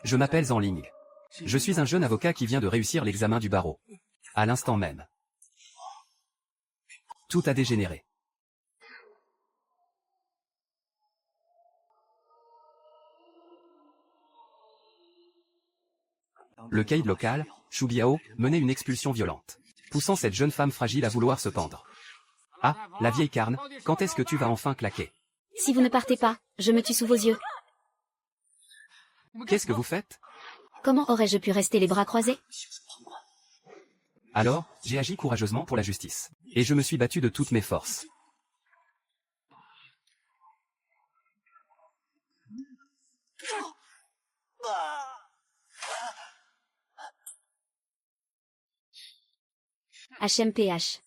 Je m'appelle Zhang Ling. Je suis un jeune avocat qui vient de réussir l'examen du barreau. À l'instant même. Tout a dégénéré. Le caïd local, Shu Biao, menait une expulsion violente, poussant cette jeune femme fragile à vouloir se pendre. Ah, la vieille carne, quand est-ce que tu vas enfin claquer? Si vous ne partez pas, je me tue sous vos yeux. Qu'est-ce que vous faites? Comment aurais-je pu rester les bras croisés? Alors, j'ai agi courageusement pour la justice. Et je me suis battu de toutes mes forces. HMPH.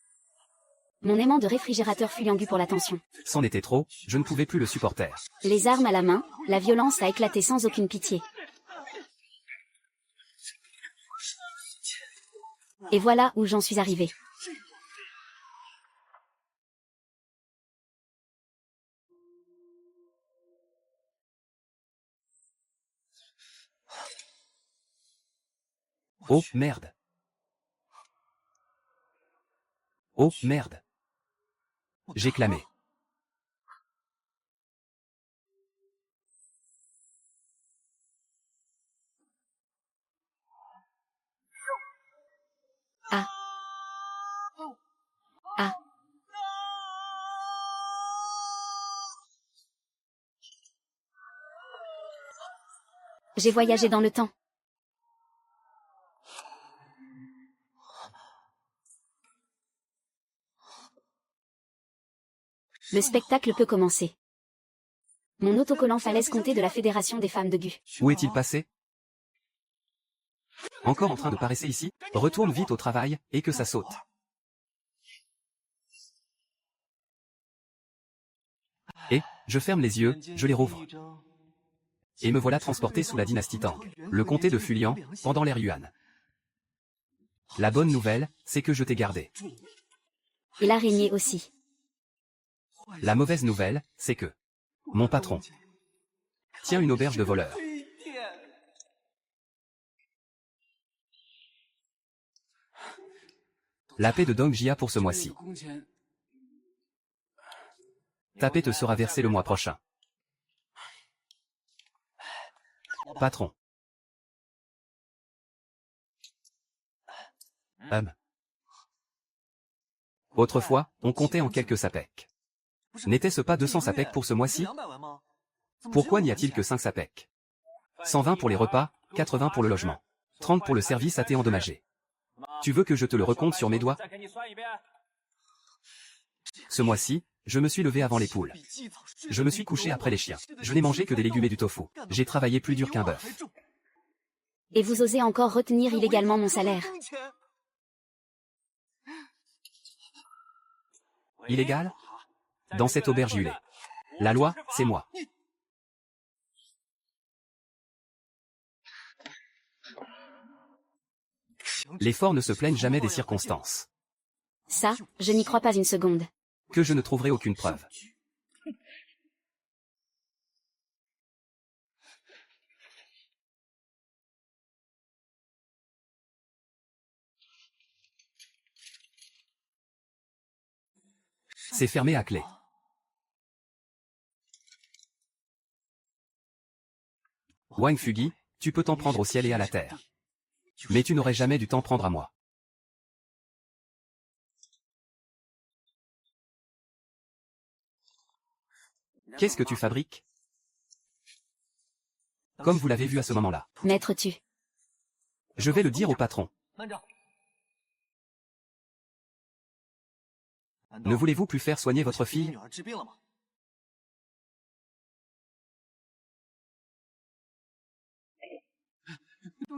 Mon aimant de réfrigérateur fut langu pour l'attention. C'en était trop, je ne pouvais plus le supporter. Les armes à la main, la violence a éclaté sans aucune pitié. Et voilà où j'en suis arrivé. Oh, merde. Oh, merde. J'ai clamé. Ah. Ah. J'ai voyagé dans le temps. Le spectacle peut commencer. Mon autocollant falaise comptée de la Fédération des femmes de Gu. Où est-il passé? Encore en train de paresser ici? Retourne vite au travail, et que ça saute. Et, je ferme les yeux, je les rouvre. Et me voilà transporté sous la dynastie Tang, le comté de Fulian, pendant l'ère Yuan. La bonne nouvelle, c'est que je t'ai gardé. Et l'araignée aussi. La mauvaise nouvelle, c'est que mon patron tient une auberge de voleurs. La paie de Dong Jia pour ce mois-ci. Ta paie te sera versée le mois prochain. Patron. Autrefois, on comptait en quelques sapèques. N'était-ce pas 200 sapèques pour ce mois-ci? Pourquoi n'y a-t-il que 5 sapèques? 120 pour les repas, 80 pour le logement, 30 pour le service à thé endommagé. Tu veux que je te le recompte sur mes doigts? Ce mois-ci, je me suis levé avant les poules. Je me suis couché après les chiens. Je n'ai mangé que des légumes et du tofu. J'ai travaillé plus dur qu'un bœuf. Et vous osez encore retenir illégalement mon salaire? Illégal? Dans cette auberge huilée. La loi, c'est moi. Les forts ne se plaignent jamais des circonstances. Ça, je n'y crois pas une seconde. Que je ne trouverai aucune preuve. C'est fermé à clé. Wang Fugi, tu peux t'en prendre au ciel et à la terre. Mais tu n'aurais jamais dû t'en prendre à moi. Qu'est-ce que tu fabriques? Comme vous l'avez vu à ce moment-là. Maître tu. Je vais le dire au patron. Ne voulez-vous plus faire soigner votre fille?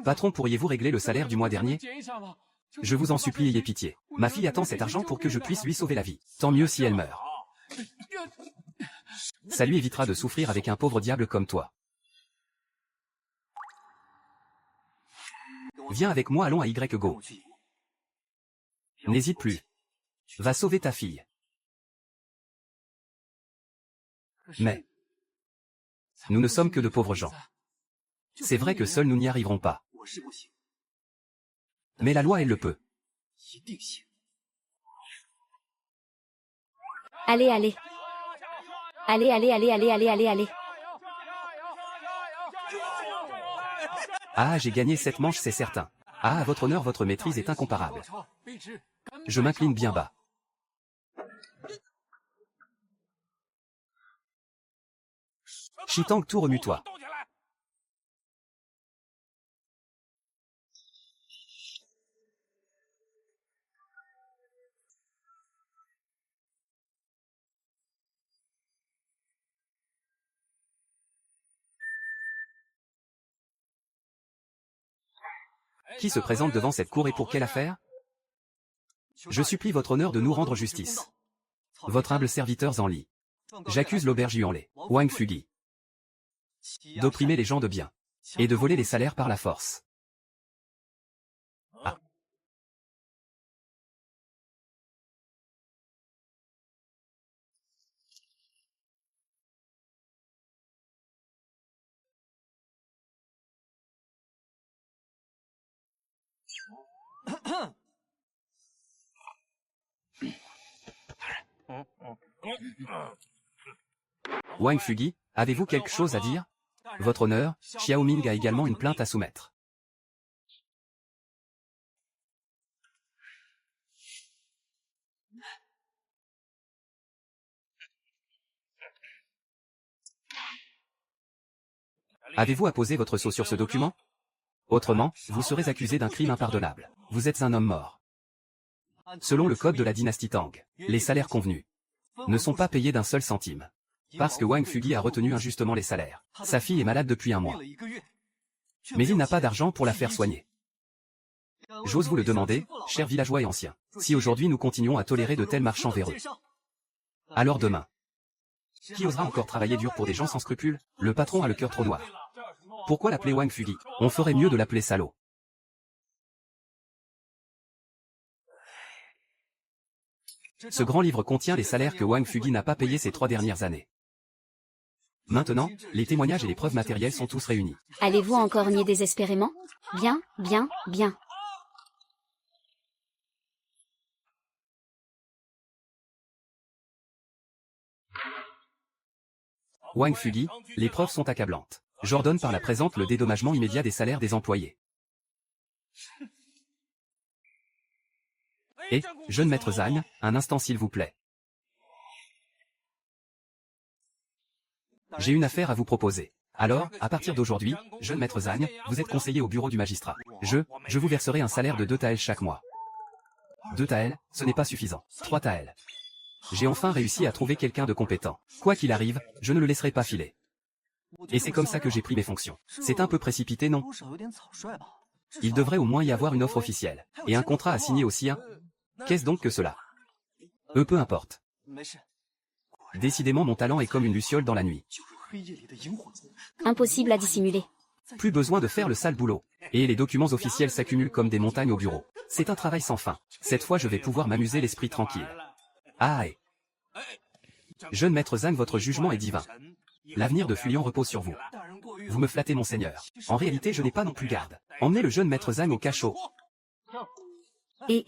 Patron, pourriez-vous régler le salaire du mois dernier? Je vous en supplie, ayez pitié. Ma fille attend cet argent pour que je puisse lui sauver la vie. Tant mieux si elle meurt. Ça lui évitera de souffrir avec un pauvre diable comme toi. Viens avec moi, allons à Y-Go. N'hésite plus. Va sauver ta fille. Mais Nous ne sommes que de pauvres gens. C'est vrai que seuls nous n'y arriverons pas. Mais la loi, elle le peut. Allez, allez. Allez, allez, allez, allez, allez, allez, allez. Ah, j'ai gagné cette manche, c'est certain. Ah, à votre honneur, votre maîtrise est incomparable. Je m'incline bien bas. Chitang, tout remue-toi. Qui se présente devant cette cour et pour quelle affaire? Je supplie votre honneur de nous rendre justice. Votre humble serviteur Zanli. J'accuse l'auberge Yuanlé, Wang Fugi, d'opprimer les gens de bien, et de voler les salaires par la force. Ah. Wang Fugi, avez-vous quelque chose à dire? Votre honneur, Xiaoming a également une plainte à soumettre. Avez-vous apposé votre sceau sur ce document? Autrement, vous serez accusé d'un crime impardonnable. Vous êtes un homme mort. Selon le code de la dynastie Tang, les salaires convenus ne sont pas payés d'un seul centime. Parce que Wang Fugi a retenu injustement les salaires. Sa fille est malade depuis un mois. Mais il n'a pas d'argent pour la faire soigner. J'ose vous le demander, chers villageois et anciens, si aujourd'hui nous continuons à tolérer de tels marchands véreux. Alors demain, qui osera encore travailler dur pour des gens sans scrupules? Le patron a le cœur trop noir. Pourquoi l'appeler Wang Fugi? On ferait mieux de l'appeler salaud. Ce grand livre contient les salaires que Wang Fugi n'a pas payés ces 3 dernières années. Maintenant, les témoignages et les preuves matérielles sont tous réunis. Allez-vous encore nier désespérément? Bien, bien, bien. Wang Fugi, les preuves sont accablantes. J'ordonne par la présente le dédommagement immédiat des salaires des employés. Et, jeune maître Zhang, un instant s'il vous plaît. J'ai une affaire à vous proposer. Alors, à partir d'aujourd'hui, jeune maître Zhang, vous êtes conseiller au bureau du magistrat. Je vous verserai un salaire de 2 taels chaque mois. 2 taels, ce n'est pas suffisant. 3 taels. J'ai enfin réussi à trouver quelqu'un de compétent. Quoi qu'il arrive, je ne le laisserai pas filer. Et c'est comme ça que j'ai pris mes fonctions. C'est un peu précipité, non? Il devrait au moins y avoir une offre officielle. Et un contrat à signer aussi, hein? Qu'est-ce donc que cela? Peu importe. Décidément mon talent est comme une luciole dans la nuit. Impossible à dissimuler. Plus besoin de faire le sale boulot. Et les documents officiels s'accumulent comme des montagnes au bureau. C'est un travail sans fin. Cette fois je vais pouvoir m'amuser l'esprit tranquille. Ah et... Jeune maître Zhang, votre jugement est divin. L'avenir de Fulian repose sur vous. Vous me flattez, monseigneur. En réalité je n'ai pas non plus garde. Emmenez le jeune maître Zhang au cachot. Et...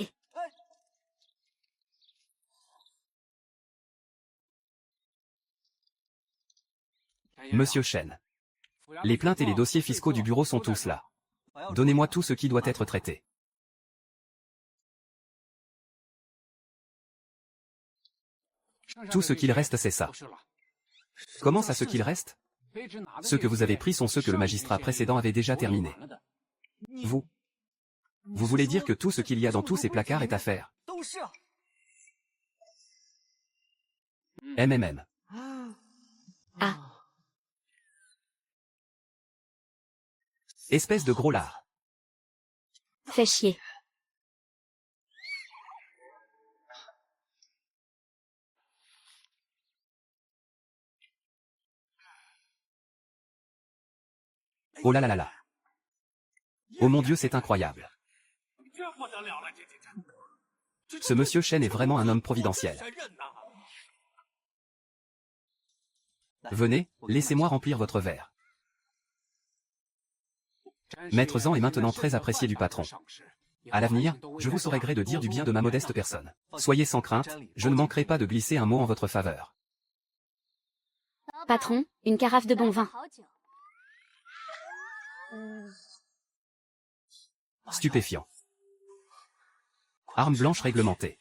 Monsieur Chen. Les plaintes et les dossiers fiscaux du bureau sont tous là. Donnez-moi tout ce qui doit être traité. Tout ce qu'il reste, c'est ça. Comment ça, ce qu'il reste? Ceux que vous avez pris sont ceux que le magistrat précédent avait déjà terminés. Vous voulez dire que tout ce qu'il y a dans tous ces placards est à faire? MMM. Ah. Espèce de gros lard. Fais chier. Oh là là là là. Oh mon Dieu, c'est incroyable. Ce monsieur Chen est vraiment un homme providentiel. Venez, laissez-moi remplir votre verre. Maître Zhang est maintenant très apprécié du patron. À l'avenir, je vous saurai gré de dire du bien de ma modeste personne. Soyez sans crainte, je ne manquerai pas de glisser un mot en votre faveur. Patron, une carafe de bon vin. Stupéfiant. Arme blanche réglementée.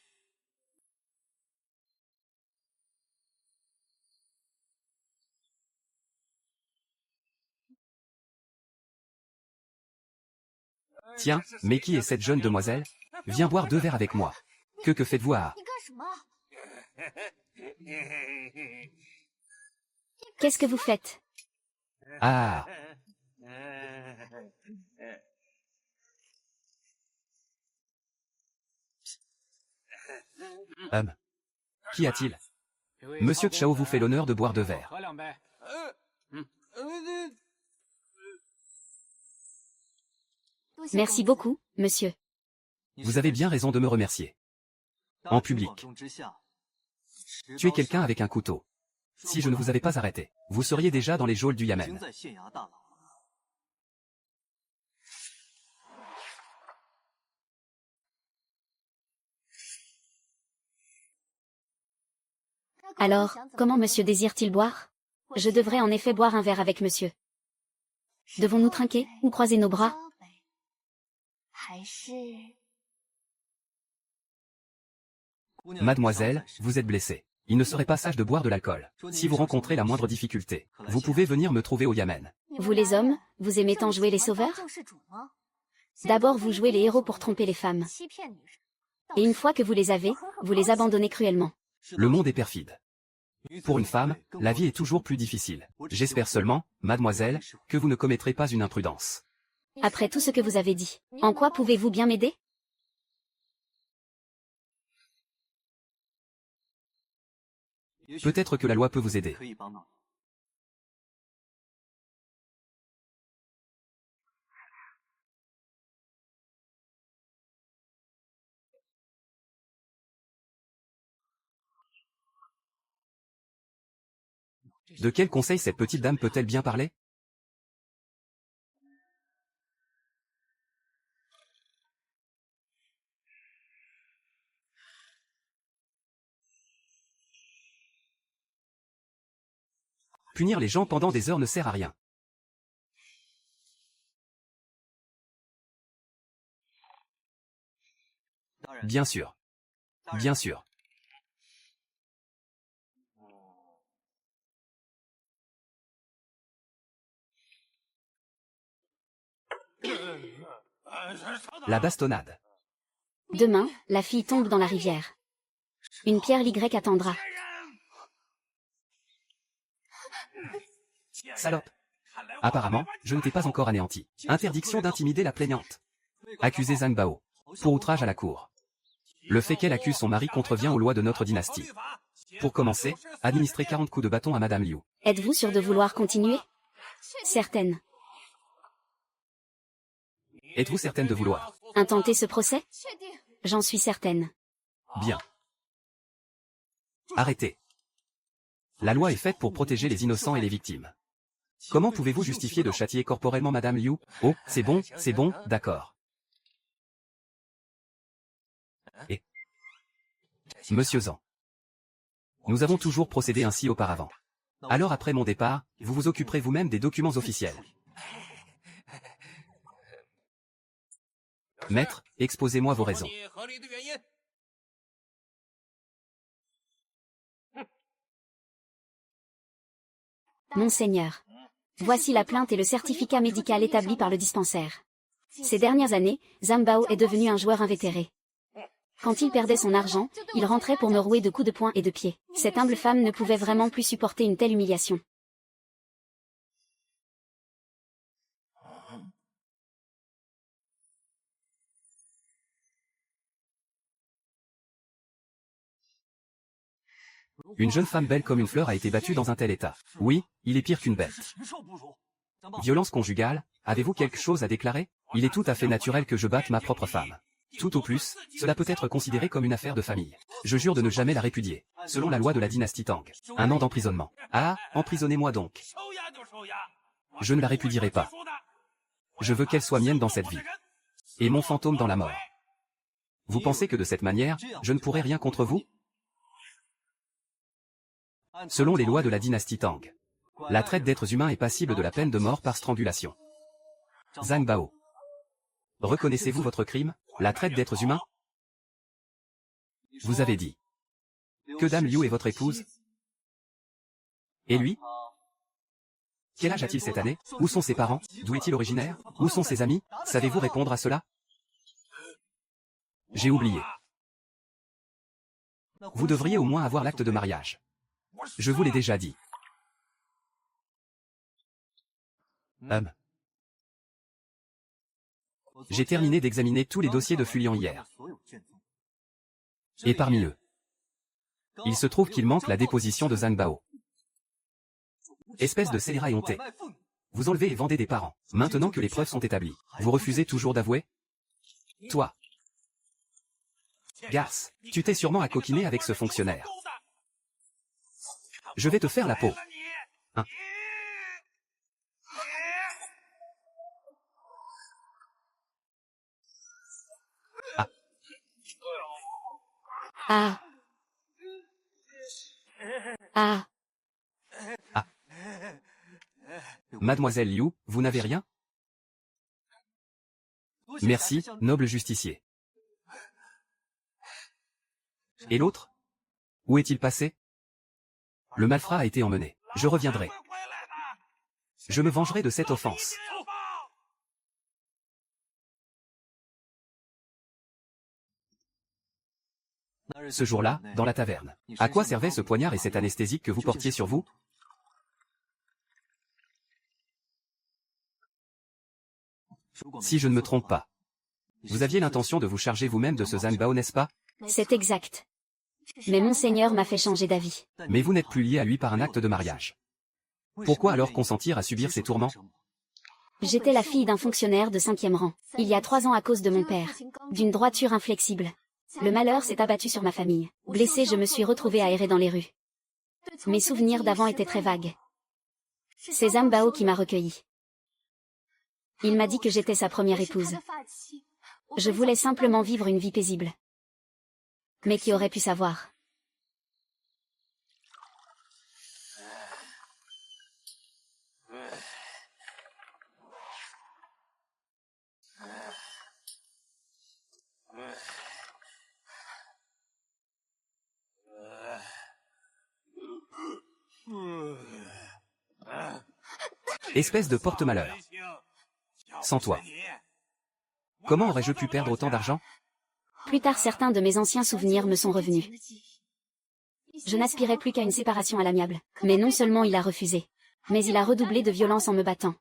Tiens, mais qui est cette jeune demoiselle? Viens boire 2 verres avec moi. Que faites-vous à... Qu'est-ce que vous faites? Ah. Qu'y a-t-il? Monsieur Chao vous fait l'honneur de boire 2 verres. Merci beaucoup, monsieur. Vous avez bien raison de me remercier. En public. Tu es quelqu'un avec un couteau. Si je ne vous avais pas arrêté, vous seriez déjà dans les geôles du Yamen. Alors, comment monsieur désire-t-il boire? Je devrais en effet boire un verre avec monsieur. Devons-nous trinquer ou croiser nos bras? Mademoiselle, vous êtes blessée. Il ne serait pas sage de boire de l'alcool. Si vous rencontrez la moindre difficulté, vous pouvez venir me trouver au Yamen. Vous les hommes, vous aimez tant jouer les sauveurs? D'abord vous jouez les héros pour tromper les femmes. Et une fois que vous les avez, vous les abandonnez cruellement. Le monde est perfide. Pour une femme, la vie est toujours plus difficile. J'espère seulement, mademoiselle, que vous ne commettrez pas une imprudence. Après tout ce que vous avez dit, en quoi pouvez-vous bien m'aider? Peut-être que la loi peut vous aider. De quel conseil cette petite dame peut-elle bien parler? Punir les gens pendant des heures ne sert à rien. Bien sûr. Bien sûr. La bastonnade. Demain, la fille tombe dans la rivière. Une pierre Y attendra. Salope. Apparemment, je ne t'ai pas encore anéanti. Interdiction d'intimider la plaignante. Accusé Zhang Bao. Pour outrage à la cour. Le fait qu'elle accuse son mari contrevient aux lois de notre dynastie. Pour commencer, administrez 40 coups de bâton à Madame Liu. Êtes-vous sûr de vouloir continuer? Certaine. Êtes-vous certaine de vouloir? Intenter ce procès? J'en suis certaine. Bien. Arrêtez. La loi est faite pour protéger les innocents et les victimes. Comment pouvez-vous justifier de châtier corporellement Madame Liu? Oh, c'est bon, d'accord. Et Monsieur Zhang. Nous avons toujours procédé ainsi auparavant. Alors après mon départ, vous vous occuperez vous-même des documents officiels. Maître, exposez-moi vos raisons. Monseigneur. Voici la plainte et le certificat médical établi par le dispensaire. Ces dernières années, Zhang Bao est devenu un joueur invétéré. Quand il perdait son argent, il rentrait pour me rouer de coups de poing et de pied. Cette humble femme ne pouvait vraiment plus supporter une telle humiliation. Une jeune femme belle comme une fleur a été battue dans un tel état. Oui, il est pire qu'une bête. Violence conjugale, avez-vous quelque chose à déclarer? Il est tout à fait naturel que je batte ma propre femme. Tout au plus, cela peut être considéré comme une affaire de famille. Je jure de ne jamais la répudier. Selon la loi de la dynastie Tang. 1 an d'emprisonnement. Ah, emprisonnez-moi donc. Je ne la répudierai pas. Je veux qu'elle soit mienne dans cette vie. Et mon fantôme dans la mort. Vous pensez que de cette manière, je ne pourrai rien contre vous? Selon les lois de la dynastie Tang, la traite d'êtres humains est passible de la peine de mort par strangulation. Zhang Bao. Reconnaissez-vous votre crime, la traite d'êtres humains? Vous avez dit que Dame Liu est votre épouse? Et lui? Quel âge a-t-il cette année? Où sont ses parents? D'où est-il originaire? Où sont ses amis? Savez-vous répondre à cela? J'ai oublié. Vous devriez au moins avoir l'acte de mariage. Je vous l'ai déjà dit. J'ai terminé d'examiner tous les dossiers de Fulian hier. Et parmi eux, il se trouve qu'il manque la déposition de Zhang Bao. Espèce de scélérat éhonté. Vous enlevez et vendez des parents. Maintenant que les preuves sont établies, vous refusez toujours d'avouer? Toi. Garce, tu t'es sûrement accoquiné avec ce fonctionnaire. Je vais te faire la peau. Hein? Ah. Ah. Ah. Mademoiselle Liu, vous n'avez rien? Merci, noble justicier. Et l'autre? Où est-il passé? Le malfrat a été emmené. Je reviendrai. Je me vengerai de cette offense. Ce jour-là, dans la taverne. À quoi servait ce poignard et cette anesthésique que vous portiez sur vous? Si je ne me trompe pas. Vous aviez l'intention de vous charger vous-même de ce Zhang Bao, n'est-ce pas? C'est exact. Mais Monseigneur m'a fait changer d'avis. Mais vous n'êtes plus lié à lui par un acte de mariage. Pourquoi alors consentir à subir ces tourments? J'étais la fille d'un fonctionnaire de 5e rang, il y a 3 ans à cause de mon père. D'une droiture inflexible. Le malheur s'est abattu sur ma famille. Blessée, je me suis retrouvée à errer dans les rues. Mes souvenirs d'avant étaient très vagues. C'est Zhang Bao qui m'a recueillie. Il m'a dit que j'étais sa première épouse. Je voulais simplement vivre une vie paisible. Mais qui aurait pu savoir? Espèce de porte-malheur. Sans toi. Comment aurais-je pu perdre autant d'argent? Plus tard, certains de mes anciens souvenirs me sont revenus. Je n'aspirais plus qu'à une séparation à l'amiable. Mais non seulement il a refusé, mais il a redoublé de violence en me battant.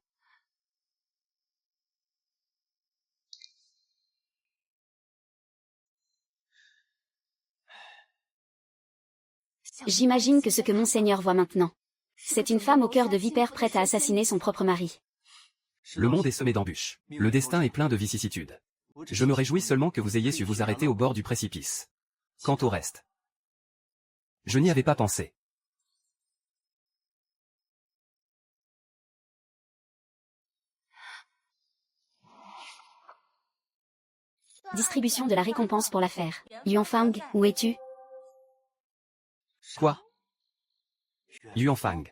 J'imagine que ce que Monseigneur voit maintenant, c'est une femme au cœur de vipère prête à assassiner son propre mari. Le monde est semé d'embûches. Le destin est plein de vicissitudes. Je me réjouis seulement que vous ayez su vous arrêter au bord du précipice. Quant au reste, je n'y avais pas pensé. Distribution de la récompense pour l'affaire. Yuanfang, où es-tu? Quoi? Yuanfang.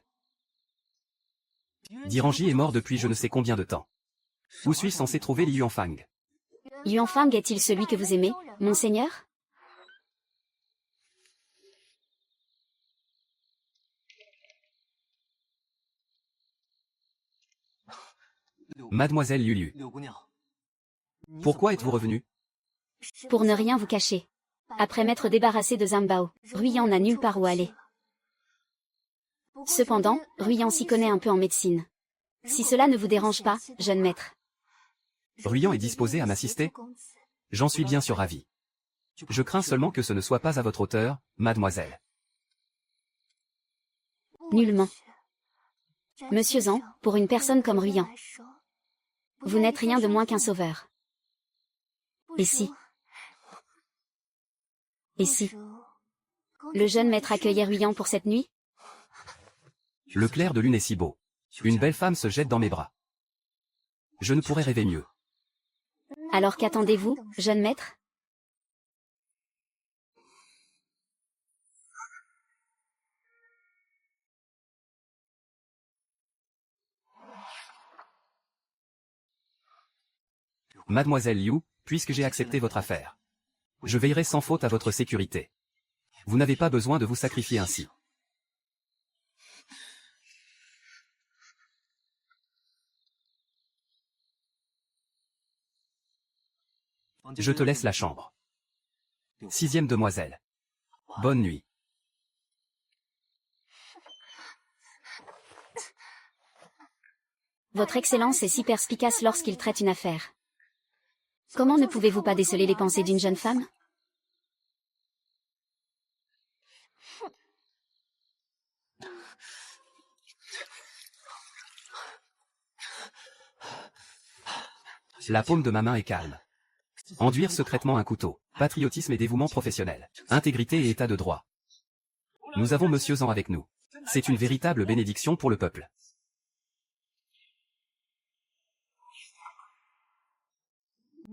Diranji est mort depuis je ne sais combien de temps. Où suis-je censé trouver Li Yuanfang? Yuanfang est-il celui que vous aimez, Monseigneur? Mademoiselle Lulu. Pourquoi êtes-vous revenue? Pour ne rien vous cacher. Après m'être débarrassé de Zhang Bao, Ruyan n'a nulle part où aller. Cependant, Ruyan s'y connaît un peu en médecine. Si cela ne vous dérange pas, jeune maître. Ruyan est disposé à m'assister? J'en suis bien sûr ravi. Je crains seulement que ce ne soit pas à votre hauteur, mademoiselle. Nullement. Monsieur Zhang, pour une personne comme Ruyan, vous n'êtes rien de moins qu'un sauveur. Et si Et si le jeune maître accueillait Ruyan pour cette nuit? Le clair de lune est si beau. Une belle femme se jette dans mes bras. Je ne pourrais rêver mieux. Alors qu'attendez-vous, jeune maître? Mademoiselle Liu, puisque j'ai accepté votre affaire, je veillerai sans faute à votre sécurité. Vous n'avez pas besoin de vous sacrifier ainsi. Je te laisse la chambre. 6e demoiselle. Bonne nuit. Votre Excellence est si perspicace lorsqu'il traite une affaire. Comment ne pouvez-vous pas déceler les pensées d'une jeune femme? La paume de ma main est calme. Enduire secrètement un couteau, patriotisme et dévouement professionnel, intégrité et état de droit. Nous avons Monsieur Zhang avec nous. C'est une véritable bénédiction pour le peuple.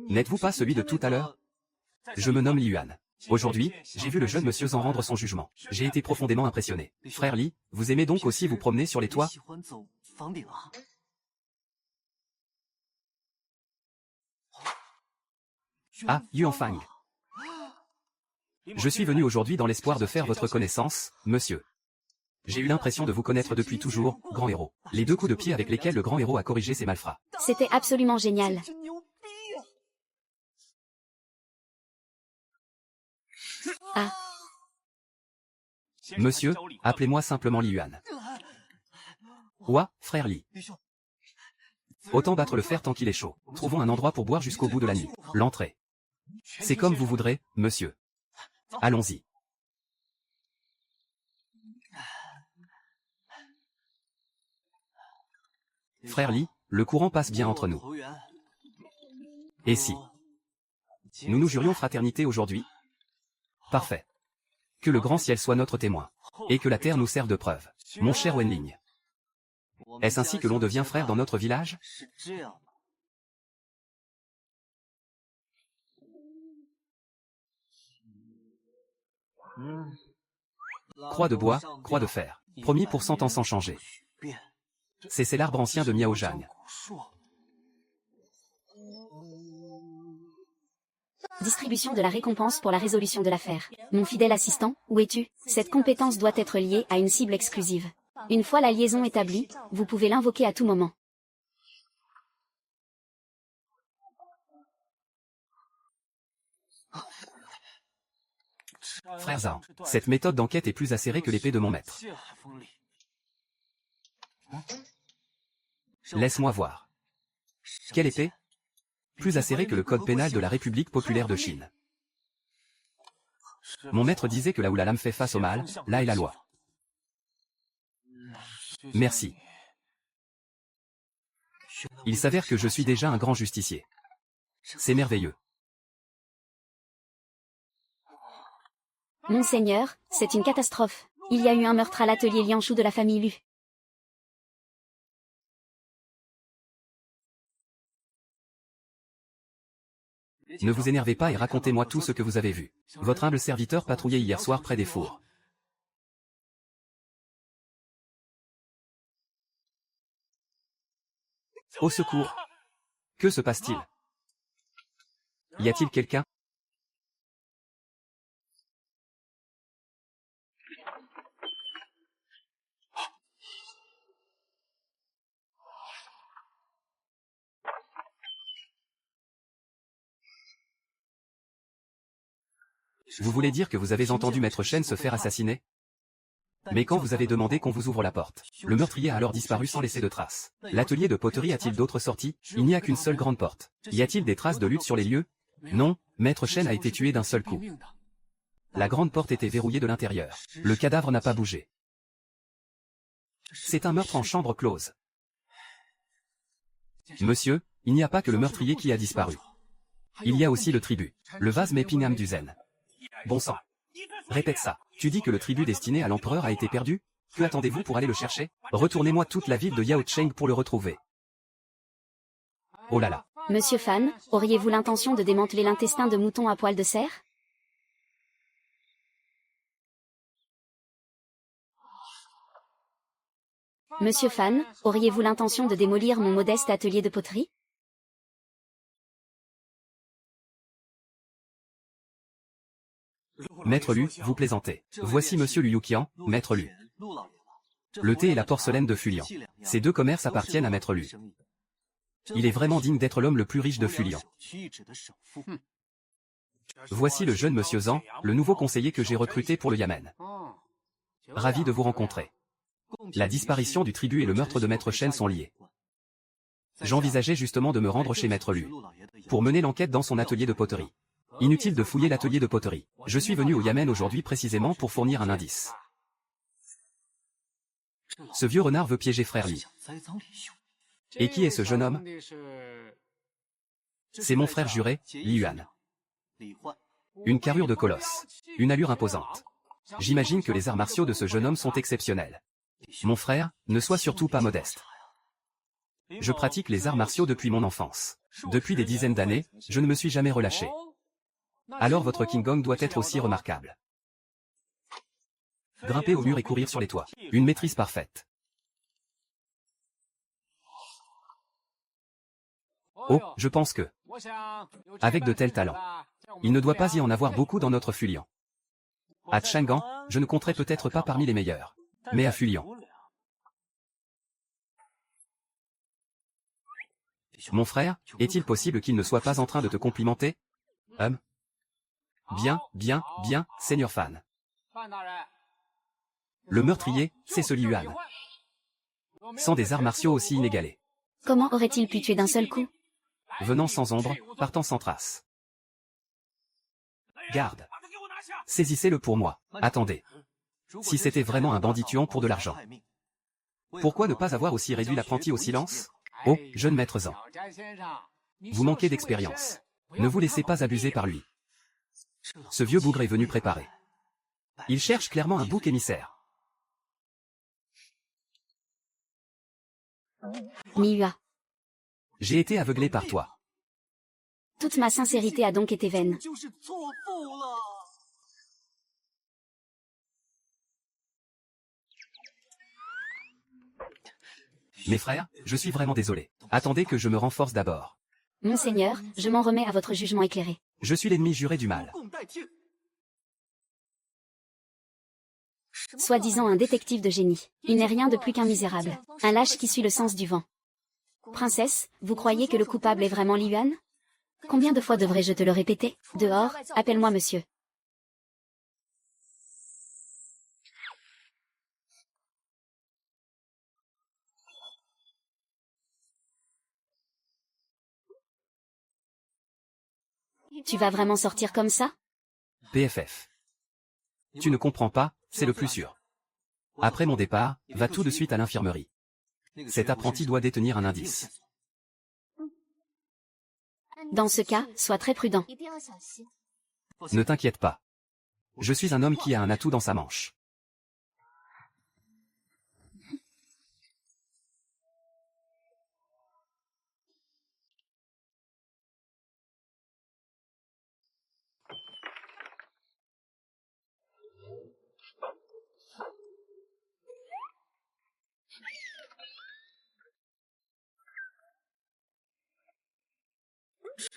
N'êtes-vous pas celui de tout à l'heure? Je me nomme Li Yuan. Aujourd'hui, j'ai vu le jeune Monsieur Zhang rendre son jugement. J'ai été profondément impressionné. Frère Li, vous aimez donc aussi vous promener sur les toits? Ah, Yuanfang. Je suis venu aujourd'hui dans l'espoir de faire votre connaissance, monsieur. J'ai eu l'impression de vous connaître depuis toujours, grand héros. Les 2 coups de pied avec lesquels le grand héros a corrigé ses malfrats. C'était absolument génial. Ah, Monsieur, appelez-moi simplement Li Yuan. Ouah, frère Li. Autant battre le fer tant qu'il est chaud. Trouvons un endroit pour boire jusqu'au bout de la nuit. L'entrée. C'est comme vous voudrez, monsieur. Allons-y. Frère Li, le courant passe bien entre nous. Et si nous nous jurions fraternité aujourd'hui? Parfait. Que le grand ciel soit notre témoin. Et que la terre nous serve de preuve. Mon cher Wenling. Est-ce ainsi que l'on devient frère dans notre village? Croix de bois, croix de fer. Promis pour 100 ans sans changer. C'est l'arbre ancien de Miaojang. distribution de la récompense pour la résolution de l'affaire. Mon fidèle assistant, où es-tu? Cette compétence doit être liée à une cible exclusive. Une fois la liaison établie, vous pouvez l'invoquer à tout moment. Frère Zhang, cette méthode d'enquête est plus acérée que l'épée de mon maître. Laisse-moi voir. Quelle épée? Plus acérée que le code pénal de la République populaire de Chine. Mon maître disait que là où la lame fait face au mal, là est la loi. Merci. Il s'avère que je suis déjà un grand justicier. C'est merveilleux. Monseigneur, c'est une catastrophe. Il y a eu un meurtre à l'atelier Lianshu de la famille Lu. Ne vous énervez pas et racontez-moi tout ce que vous avez vu. Votre humble serviteur patrouillait hier soir près des fours. Au secours! Que se passe-t-il? Y a-t-il quelqu'un? Vous voulez dire que vous avez entendu Maître Shen se faire assassiner? Mais quand vous avez demandé qu'on vous ouvre la porte, le meurtrier a alors disparu sans laisser de traces. L'atelier de poterie a-t-il d'autres sorties? Il n'y a qu'une seule grande porte. Y a-t-il des traces de lutte sur les lieux? Non, Maître Shen a été tué d'un seul coup. La grande porte était verrouillée de l'intérieur. Le cadavre n'a pas bougé. C'est un meurtre en chambre close. Monsieur, il n'y a pas que le meurtrier qui a disparu. Il y a aussi le tribut, le vase Mepingham du Zen. Bon sang. Répète ça. Tu dis que le tribut destiné à l'empereur a été perdu? Que attendez-vous pour aller le chercher? Retournez-moi toute la ville de Yaocheng pour le retrouver. Oh là là. Monsieur Fan, auriez-vous l'intention de démanteler l'intestin de mouton à poil de cerf? Monsieur Fan, auriez-vous l'intention de démolir mon modeste atelier de poterie? Maître Lu, vous plaisantez. Voici Monsieur Lu Yuqian, Maître Lu. Le thé et la porcelaine de Fulian. Ces deux commerces appartiennent à Maître Lu. Il est vraiment digne d'être l'homme le plus riche de Fulian. Voici le jeune Monsieur Zhang, le nouveau conseiller que j'ai recruté pour le Yamen. Ravi de vous rencontrer. La disparition du tribut et le meurtre de Maître Shen sont liés. J'envisageais justement de me rendre chez Maître Lu pour mener l'enquête dans son atelier de poterie. Inutile de fouiller l'atelier de poterie. Je suis venu au Yamen aujourd'hui précisément pour fournir un indice. Ce vieux renard veut piéger Frère Li. Et qui est ce jeune homme? C'est mon frère juré, Li Yuan. Une carrure de colosse. Une allure imposante. J'imagine que les arts martiaux de ce jeune homme sont exceptionnels. Mon frère, ne sois surtout pas modeste. Je pratique les arts martiaux depuis mon enfance. Depuis des dizaines d'années, je ne me suis jamais relâché. Alors votre King Gong doit être aussi remarquable. Grimper au mur et courir sur les toits. Une maîtrise parfaite. Oh, je pense que, avec de tels talents, il ne doit pas y en avoir beaucoup dans notre Fulian. À Chang'an, je ne compterai peut-être pas parmi les meilleurs, mais à Fulian. Mon frère, est-il possible qu'il ne soit pas en train de te complimenter? Bien, bien, bien, Seigneur Fan. Le meurtrier, c'est ce Li Yuan. Sans des arts martiaux aussi inégalés. Comment aurait-il pu tuer d'un seul coup? Venant sans ombre, partant sans trace. Garde. Saisissez-le pour moi. Attendez. Si c'était vraiment un bandit tuant pour de l'argent. Pourquoi ne pas avoir aussi réduit l'apprenti au silence? Oh, jeune maître Zhang. Vous manquez d'expérience. Ne vous laissez pas abuser par lui. Ce vieux bougre est venu préparer. Il cherche clairement un bouc émissaire. Miua. J'ai été aveuglé par toi. Toute ma sincérité a donc été vaine. Mes frères, je suis vraiment désolé. Attendez que je me renforce d'abord. Monseigneur, je m'en remets à votre jugement éclairé. Je suis l'ennemi juré du mal. Soi-disant un détective de génie. Il n'est rien de plus qu'un misérable. Un lâche qui suit le sens du vent. Princesse, vous croyez que le coupable est vraiment Li Yuan? Combien de fois devrais-je te le répéter? Dehors, appelle-moi monsieur. Tu vas vraiment sortir comme ça? PFF. Tu ne comprends pas, c'est le plus sûr. Après mon départ, va tout de suite à l'infirmerie. Cet apprenti doit détenir un indice. Dans ce cas, sois très prudent. Ne t'inquiète pas. Je suis un homme qui a un atout dans sa manche.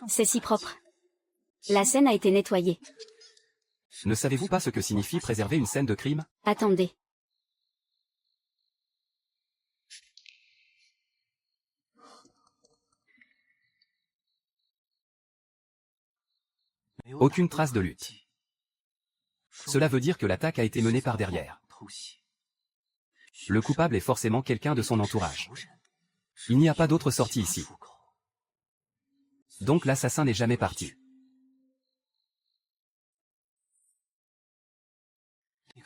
C'est si propre. La scène a été nettoyée. Ne savez-vous pas ce que signifie préserver une scène de crime? Attendez. Aucune trace de lutte. Cela veut dire que l'attaque a été menée par derrière. Le coupable est forcément quelqu'un de son entourage. Il n'y a pas d'autre sortie ici. Donc l'assassin n'est jamais parti.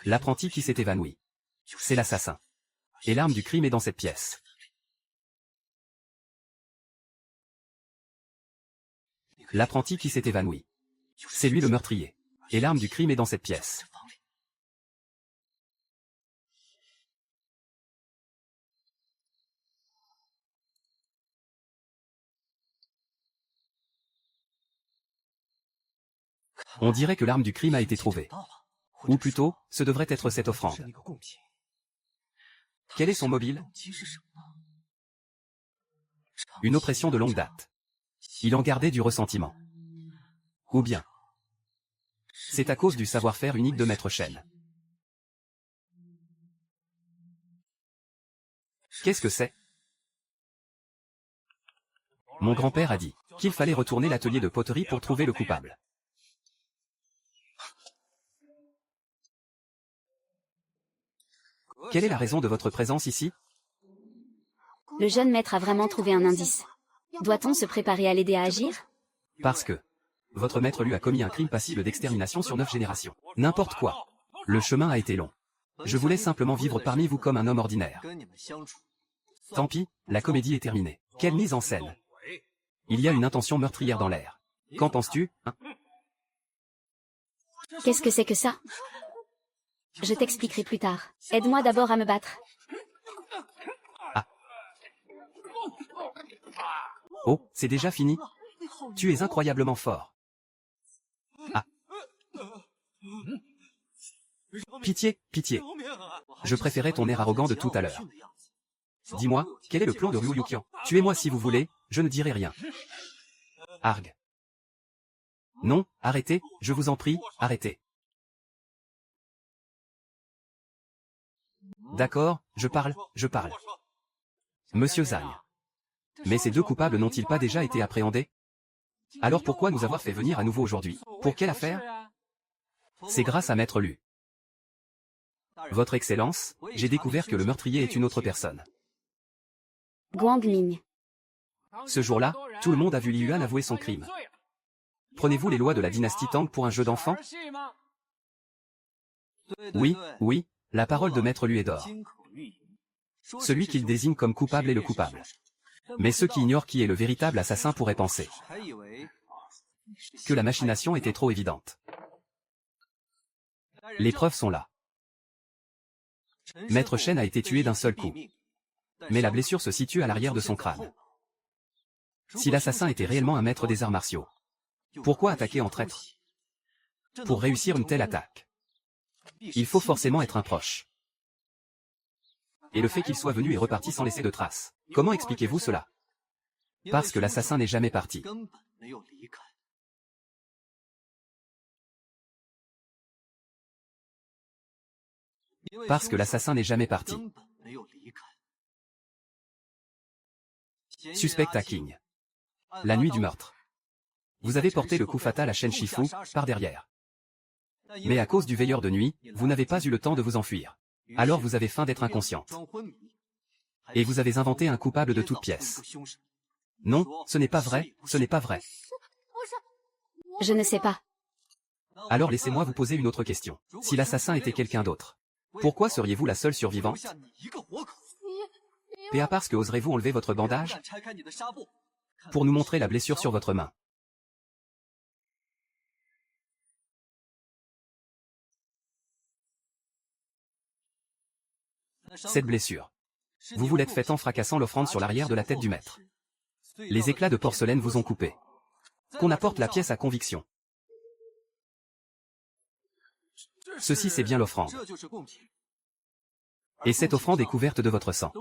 L'apprenti qui s'est évanoui. C'est l'assassin. Et l'arme du crime est dans cette pièce. L'apprenti qui s'est évanoui. C'est lui le meurtrier. Et l'arme du crime est dans cette pièce. On dirait que l'arme du crime a été trouvée. Ou plutôt, ce devrait être cette offrande. Quel est son mobile? Une oppression de longue date. Il en gardait du ressentiment. Ou bien, c'est à cause du savoir-faire unique de Maître Shen. Qu'est-ce que c'est? Mon grand-père a dit qu'il fallait retourner l'atelier de poterie pour trouver le coupable. Quelle est la raison de votre présence ici? Le jeune maître a vraiment trouvé un indice. Doit-on se préparer à l'aider à agir? Parce que votre maître lui a commis un crime passible d'extermination sur 9 générations. N'importe quoi. Le chemin a été long. Je voulais simplement vivre parmi vous comme un homme ordinaire. Tant pis, la comédie est terminée. Quelle mise en scène! Il y a une intention meurtrière dans l'air. Qu'en penses-tu, hein? Qu'est-ce que c'est que ça? Je t'expliquerai plus tard. Aide-moi d'abord à me battre. Ah. Oh, c'est déjà fini? Tu es incroyablement fort. Ah. Pitié, pitié. Je préférais ton air arrogant de tout à l'heure. Dis-moi, quel est le plan de Ryu Yukian? Tuez-moi si vous voulez, je ne dirai rien. Arg. Non, arrêtez, je vous en prie, arrêtez. D'accord, je parle. Monsieur Zhang. Mais ces deux coupables n'ont-ils pas déjà été appréhendés? Alors pourquoi nous avoir fait venir à nouveau aujourd'hui? Pour quelle affaire? C'est grâce à Maître Lu. Votre Excellence, j'ai découvert que le meurtrier est une autre personne. Guang Ning. Ce jour-là, tout le monde a vu Li Yuan avouer son crime. Prenez-vous les lois de la dynastie Tang pour un jeu d'enfant? Oui, oui, la parole de Maître Lu est d'or. Celui qu'il désigne comme coupable est le coupable. Mais ceux qui ignorent qui est le véritable assassin pourraient penser que la machination était trop évidente. Les preuves sont là. Maître Shen a été tué d'un seul coup. Mais la blessure se situe à l'arrière de son crâne. Si l'assassin était réellement un maître des arts martiaux, pourquoi attaquer en traître? Pour réussir une telle attaque, il faut forcément être un proche. Et le fait qu'il soit venu et reparti sans laisser de traces, comment expliquez-vous cela? Parce que l'assassin n'est jamais parti. Parce que l'assassin n'est jamais parti. Suspect à King. La nuit du meurtre. Vous avez porté le coup fatal à Shen Shifu, par derrière. Mais à cause du veilleur de nuit, vous n'avez pas eu le temps de vous enfuir. Alors vous avez feint d'être inconsciente. Et vous avez inventé un coupable de toutes pièces. Non, ce n'est pas vrai, ce n'est pas vrai. Je ne sais pas. Alors laissez-moi vous poser une autre question. Si l'assassin était quelqu'un d'autre, pourquoi seriez-vous la seule survivante? PA parce que oserez-vous enlever votre bandage? Pour nous montrer la blessure sur votre main. Cette blessure. Vous vous l'êtes faite en fracassant l'offrande sur l'arrière de la tête du maître. Les éclats de porcelaine vous ont coupé. Qu'on apporte la pièce à conviction. Ceci c'est bien l'offrande. Et cette offrande est couverte de votre sang.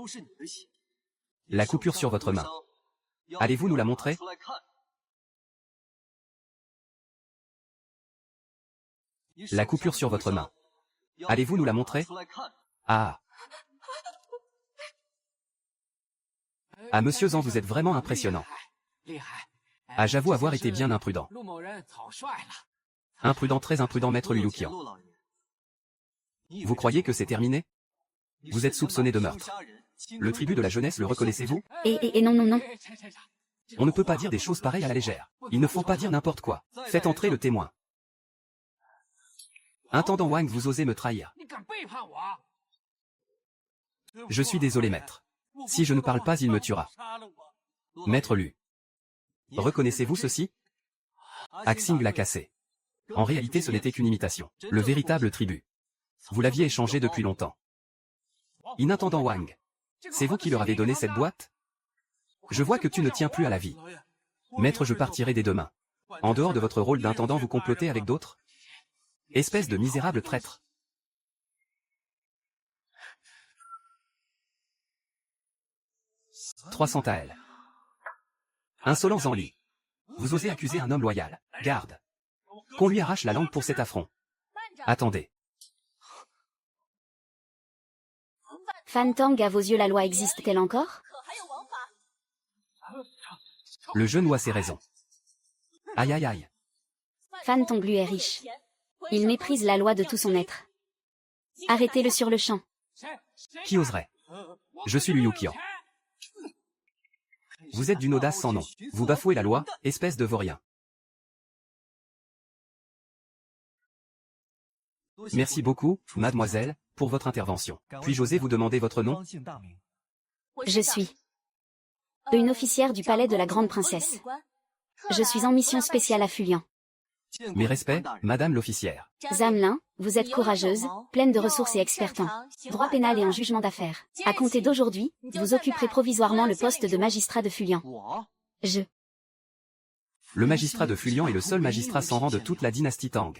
La coupure sur votre main. Allez-vous nous la montrer? La coupure sur votre main. Allez-vous nous la montrer? Ah. Ah monsieur Zhang, vous êtes vraiment impressionnant. Ah j'avoue avoir été bien imprudent. Imprudent, très imprudent, Maître Lu Yukian. Vous croyez que c'est terminé? Vous êtes soupçonné de meurtre. Le tribut de la jeunesse, le reconnaissez-vous? Et non. On ne peut pas dire des choses pareilles à la légère. Il ne faut pas dire n'importe quoi. Faites entrer le témoin. Intendant Wang, vous osez me trahir. Je suis désolé, maître. Si je ne parle pas, il me tuera. Maître Lu. Reconnaissez-vous ceci? Axing l'a cassé. En réalité, ce n'était qu'une imitation. Le véritable tribut. Vous l'aviez échangé depuis longtemps. Intendant Wang. C'est vous qui leur avez donné cette boîte? Je vois que tu ne tiens plus à la vie. Maître, je partirai dès demain. En dehors de votre rôle d'intendant, vous complotez avec d'autres? Espèce de misérable traître. 300 Taël. Insolents en lui. Vous osez accuser un homme loyal. Garde. Qu'on lui arrache la langue pour cet affront. Attendez. Fan Tang, à vos yeux la loi existe-t-elle encore? Le jeune a ses raisons. Aïe aïe aïe. Fan Tong lui est riche. Il méprise la loi de tout son être. Arrêtez-le sur le champ. Qui oserait? Je suis Liu Qian. Vous êtes d'une audace sans nom. Vous bafouez la loi, espèce de vaurien. Merci beaucoup, mademoiselle, pour votre intervention. Puis-je oser vous demander votre nom? Je suis une officière du palais de la grande princesse. Je suis en mission spéciale à Fulian. Mes respects, madame l'officière. Zam, vous êtes courageuse, pleine de ressources et experte en droit pénal et en jugement d'affaires. À compter d'aujourd'hui, vous occuperez provisoirement le poste de magistrat de Fulian. Le magistrat de Fulian est le seul magistrat sans rang de toute la dynastie Tang.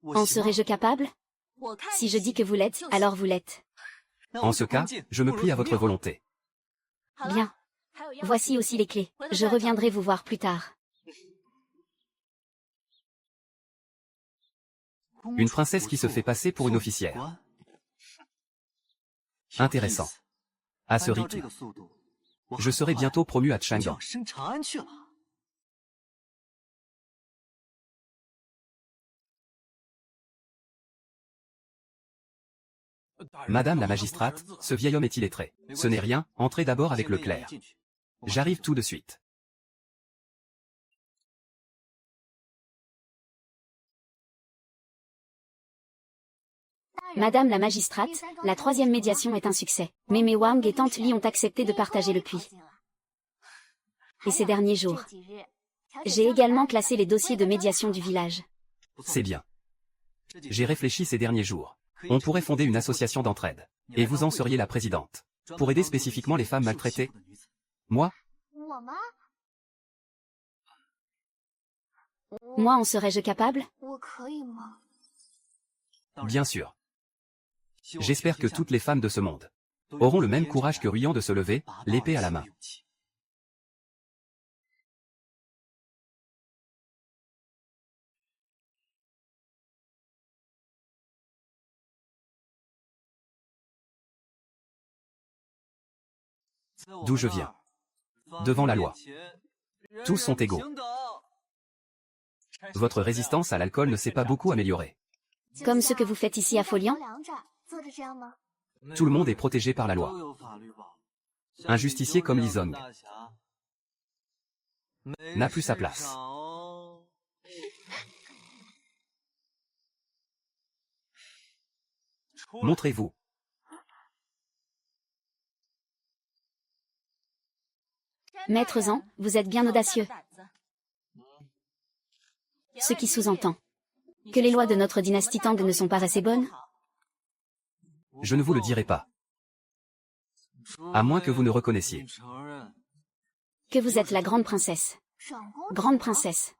En serais-je capable? Si je dis que vous l'êtes, alors vous l'êtes. En ce cas, je me plie à votre volonté. Bien. Voici aussi les clés. Je reviendrai vous voir plus tard. Une princesse qui se fait passer pour une officière. Intéressant. À ce rythme, je serai bientôt promu à Chang'an. Madame la magistrate, ce vieil homme est illettré. Ce n'est rien, entrez d'abord avec le clerc. J'arrive tout de suite. Madame la magistrate, la troisième médiation est un succès. Mémé Wang et Tante Li ont accepté de partager le puits. Et ces derniers jours, j'ai également classé les dossiers de médiation du village. C'est bien. J'ai réfléchi ces derniers jours. On pourrait fonder une association d'entraide. Et vous en seriez la présidente. Pour aider spécifiquement les femmes maltraitées. Moi? Moi en serais-je capable? Bien sûr. J'espère que toutes les femmes de ce monde auront le même courage que Ruyan de se lever, l'épée à la main. D'où je viens. Devant la loi. Tous sont égaux. Votre résistance à l'alcool ne s'est pas beaucoup améliorée. Comme ce que vous faites ici à Folian? Tout le monde est protégé par la loi. Un justicier comme Li Zong n'a plus sa place. Montrez-vous. Maître Zhang, vous êtes bien audacieux. Ce qui sous-entend que les lois de notre dynastie Tang ne sont pas assez bonnes? Je ne vous le dirai pas. À moins que vous ne reconnaissiez. Que vous êtes la grande princesse. Grande princesse.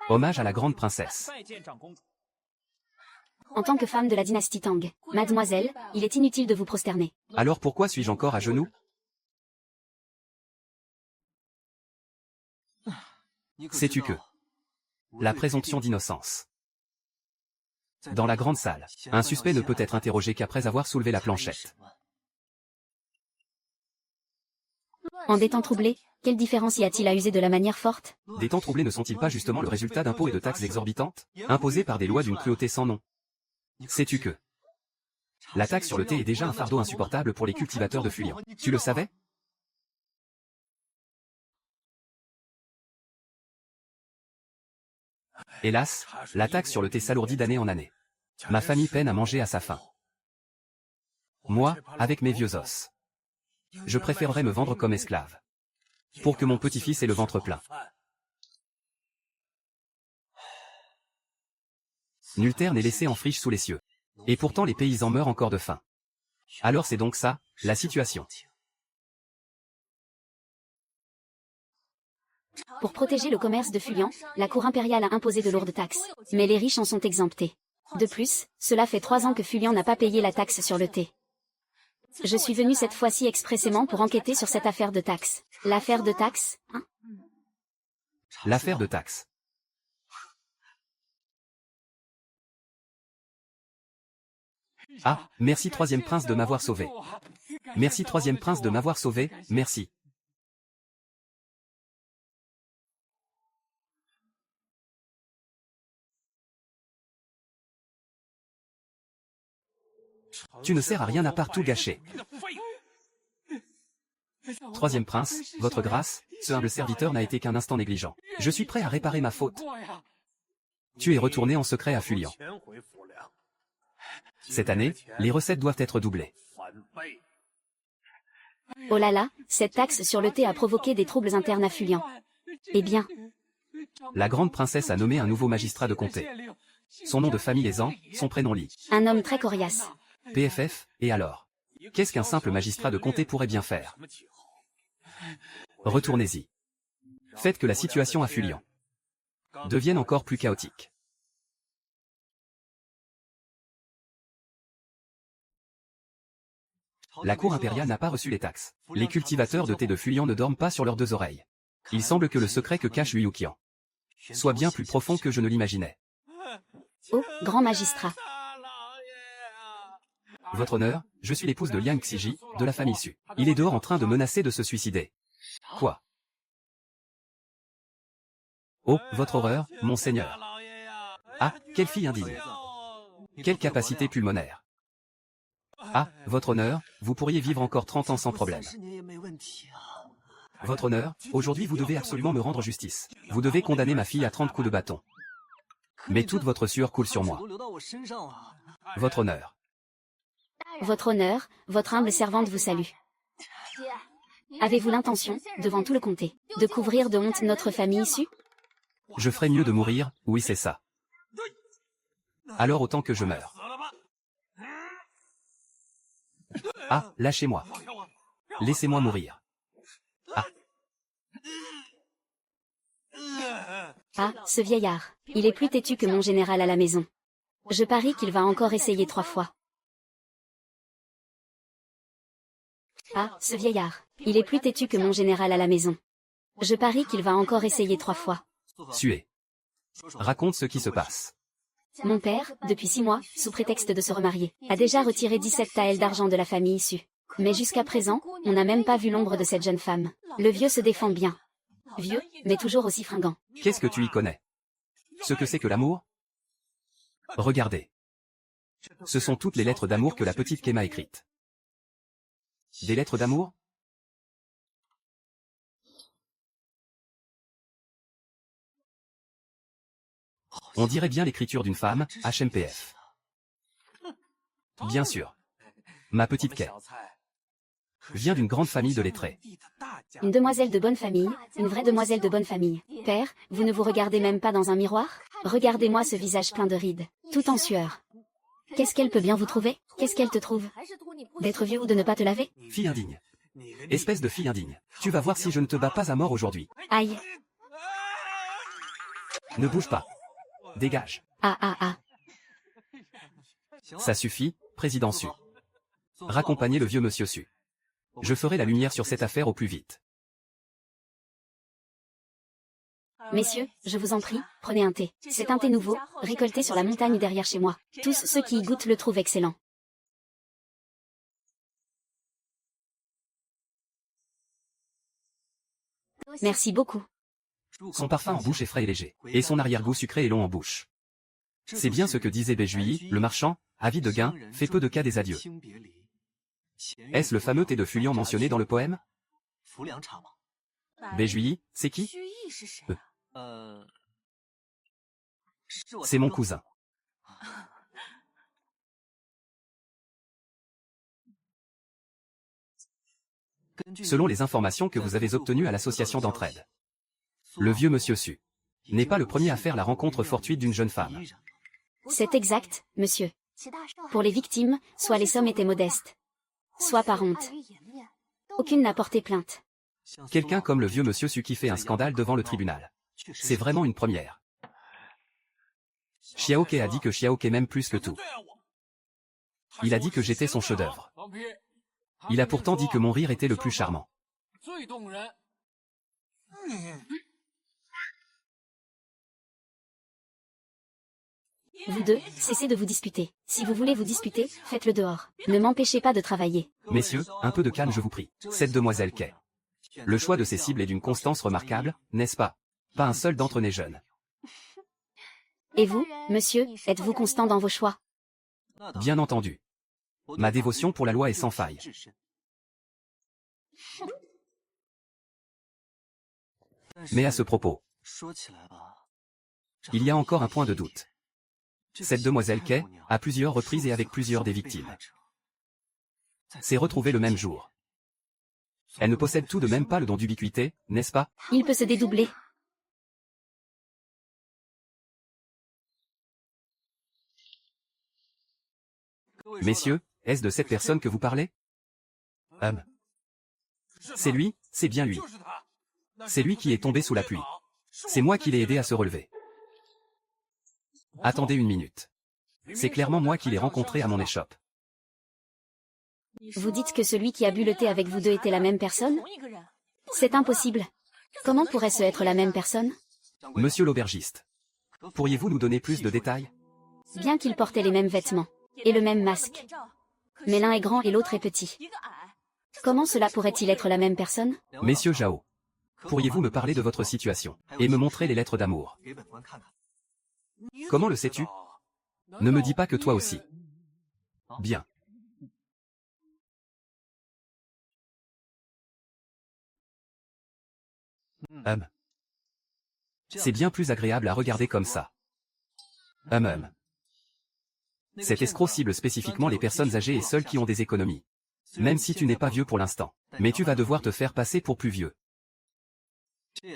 Hommage à la grande princesse. En tant que femme de la dynastie Tang, mademoiselle, il est inutile de vous prosterner. Alors pourquoi suis-je encore à genoux? Sais-tu que la présomption d'innocence. Dans la grande salle, un suspect ne peut être interrogé qu'après avoir soulevé la planchette. En des temps troublés, quelle différence y a-t-il à user de la manière forte? Des temps troublés ne sont-ils pas justement le résultat d'impôts et de taxes exorbitantes, imposées par des lois d'une cruauté sans nom? Sais-tu que la taxe sur le thé est déjà un fardeau insupportable pour les cultivateurs de Fulian? Tu le savais? Hélas, la taxe sur le thé s'alourdit d'année en année. Ma famille peine à manger à sa faim. Moi, avec mes vieux os, je préférerais me vendre comme esclave, pour que mon petit-fils ait le ventre plein. Nulle terre n'est laissée en friche sous les cieux. Et pourtant les paysans meurent encore de faim. Alors c'est donc ça, la situation. Pour protéger le commerce de Fulian, la cour impériale a imposé de lourdes taxes. Mais les riches en sont exemptés. De plus, cela fait 3 ans que Fulian n'a pas payé la taxe sur le thé. Je suis venu cette fois-ci expressément pour enquêter sur cette affaire de taxes. L'affaire de taxes, hein? L'affaire de taxes. Ah, merci troisième prince de m'avoir sauvé. Merci troisième prince de m'avoir sauvé, merci. Tu ne sers à rien à part tout gâcher. Troisième prince, votre grâce, ce humble serviteur n'a été qu'un instant négligent. Je suis prêt à réparer ma faute. Tu es retourné en secret à Fulian. Cette année, les recettes doivent être doublées. Oh là là, cette taxe sur le thé a provoqué des troubles internes à Fulian. Eh bien, La grande princesse a nommé un nouveau magistrat de comté. Son nom de famille est Zan, son prénom Li. un homme très coriace. PFF, et alors? Qu'est-ce qu'un simple magistrat de comté pourrait bien faire? Retournez-y. Faites que la situation à Fulian devienne encore plus chaotique. La cour impériale n'a pas reçu les taxes. Les cultivateurs de thé de Fulian ne dorment pas sur leurs 2 oreilles. Il semble que le secret que cache Liu Qian soit bien plus profond que je ne l'imaginais. Oh, grand magistrat. Votre honneur, je suis l'épouse de Liang Xiji, de la famille Su. Il est dehors en train de menacer de se suicider. Quoi? Oh, votre horreur, monseigneur. Ah, quelle fille indigne. Quelle capacité pulmonaire. Ah, votre honneur, vous pourriez vivre encore 30 ans sans problème. Votre honneur, aujourd'hui vous devez absolument me rendre justice. Vous devez condamner ma fille à 30 coups de bâton. Mais toute votre sueur coule sur moi. Votre honneur. Votre honneur, votre humble servante vous salue. Avez-vous l'intention, devant tout le comté, de couvrir de honte notre famille issue? Je ferais mieux de mourir, oui c'est ça. Alors autant que je meure. Ah, lâchez-moi. Laissez-moi mourir. Ah. Ah, ce vieillard. Il est plus têtu que mon général à la maison. Je parie qu'il va encore essayer 3 fois. Ah, ce vieillard. Il est plus têtu que mon général à la maison. Je parie qu'il va encore essayer 3 fois. Suez. Raconte ce qui se passe. Mon père, depuis 6 mois, sous prétexte de se remarier, a déjà retiré 17 taels d'argent de la famille issue. Mais jusqu'à présent, on n'a même pas vu l'ombre de cette jeune femme. Le vieux se défend bien. Vieux, mais toujours aussi fringant. Qu'est-ce que tu y connais? Ce que c'est que l'amour? Regardez. Ce sont toutes les lettres d'amour que la petite Kema a écrites. Des lettres d'amour? On dirait bien l'écriture d'une femme, HMPF. Bien sûr. Ma petite Kay vient d'une grande famille de lettrés. Une demoiselle de bonne famille, une vraie demoiselle de bonne famille. Père, vous ne vous regardez même pas dans un miroir? Regardez-moi ce visage plein de rides, tout en sueur. Qu'est-ce qu'elle peut bien vous trouver? Qu'est-ce qu'elle te trouve? D'être vieux ou de ne pas te laver? Fille indigne. Espèce de fille indigne. Tu vas voir si je ne te bats pas à mort aujourd'hui. Aïe. Ne bouge pas. Dégage. Ah ah ah. Ça suffit, président Su. Raccompagnez le vieux monsieur Su. Je ferai la lumière sur cette affaire au plus vite. Messieurs, je vous en prie, prenez un thé. C'est un thé nouveau, récolté sur la montagne derrière chez moi. Tous ceux qui y goûtent le trouvent excellent. Merci beaucoup. Son parfum en bouche est frais et léger, et son arrière-goût sucré et long en bouche. C'est bien ce que disait Béjuilly, le marchand, avide de gain, fait peu de cas des adieux. Est-ce le fameux thé de Fulian mentionné dans le poème? Béjuilly, c'est qui? C'est mon cousin. Selon les informations que vous avez obtenues à l'association d'entraide, le vieux monsieur Su n'est pas le premier à faire la rencontre fortuite d'une jeune femme. C'est exact, monsieur. Pour les victimes, soit les sommes étaient modestes, soit par honte. Aucune n'a porté plainte. Quelqu'un comme le vieux monsieur Su fait un scandale devant le tribunal. C'est vraiment une première. Xiaoke a dit que Xiaoke m'aime plus que tout. Il a dit que j'étais son chef-d'œuvre. Il a pourtant dit que mon rire était le plus charmant. Vous deux, cessez de vous disputer. Si vous voulez vous disputer, faites-le dehors. Ne m'empêchez pas de travailler. Messieurs, un peu de calme je vous prie. Cette demoiselle Kay. Le choix de ses cibles est d'une constance remarquable, n'est-ce pas? Pas un seul d'entre n'est jeune. Et vous, monsieur, êtes-vous constant dans vos choix? Bien entendu. Ma dévotion pour la loi est sans faille. Mais à ce propos, il y a encore un point de doute. Cette demoiselle Kay, à plusieurs reprises et avec plusieurs des victimes, s'est retrouvée le même jour. Elle ne possède tout de même pas le don d'ubiquité, n'est-ce pas? Il peut se dédoubler. Messieurs, est-ce de cette personne que vous parlez? C'est lui, c'est bien lui. C'est lui qui est tombé sous la pluie. C'est moi qui l'ai aidé à se relever. Attendez une minute. C'est clairement moi qui l'ai rencontré à mon échoppe. Vous dites que celui qui a bu le thé avec vous deux était la même personne? C'est impossible. Comment pourrait-ce être la même personne? Monsieur l'aubergiste, pourriez-vous nous donner plus de détails? Bien qu'ils portaient les mêmes vêtements et le même masque. Mais l'un est grand et l'autre est petit. Comment cela pourrait-il être la même personne? Messieurs Zhao, pourriez-vous me parler de votre situation et me montrer les lettres d'amour? Comment le sais-tu? Ne me dis pas que toi aussi. Bien. C'est bien plus agréable à regarder comme ça. Cet escroc cible spécifiquement les personnes âgées et celles qui ont des économies. Même si tu n'es pas vieux pour l'instant. Mais tu vas devoir te faire passer pour plus vieux.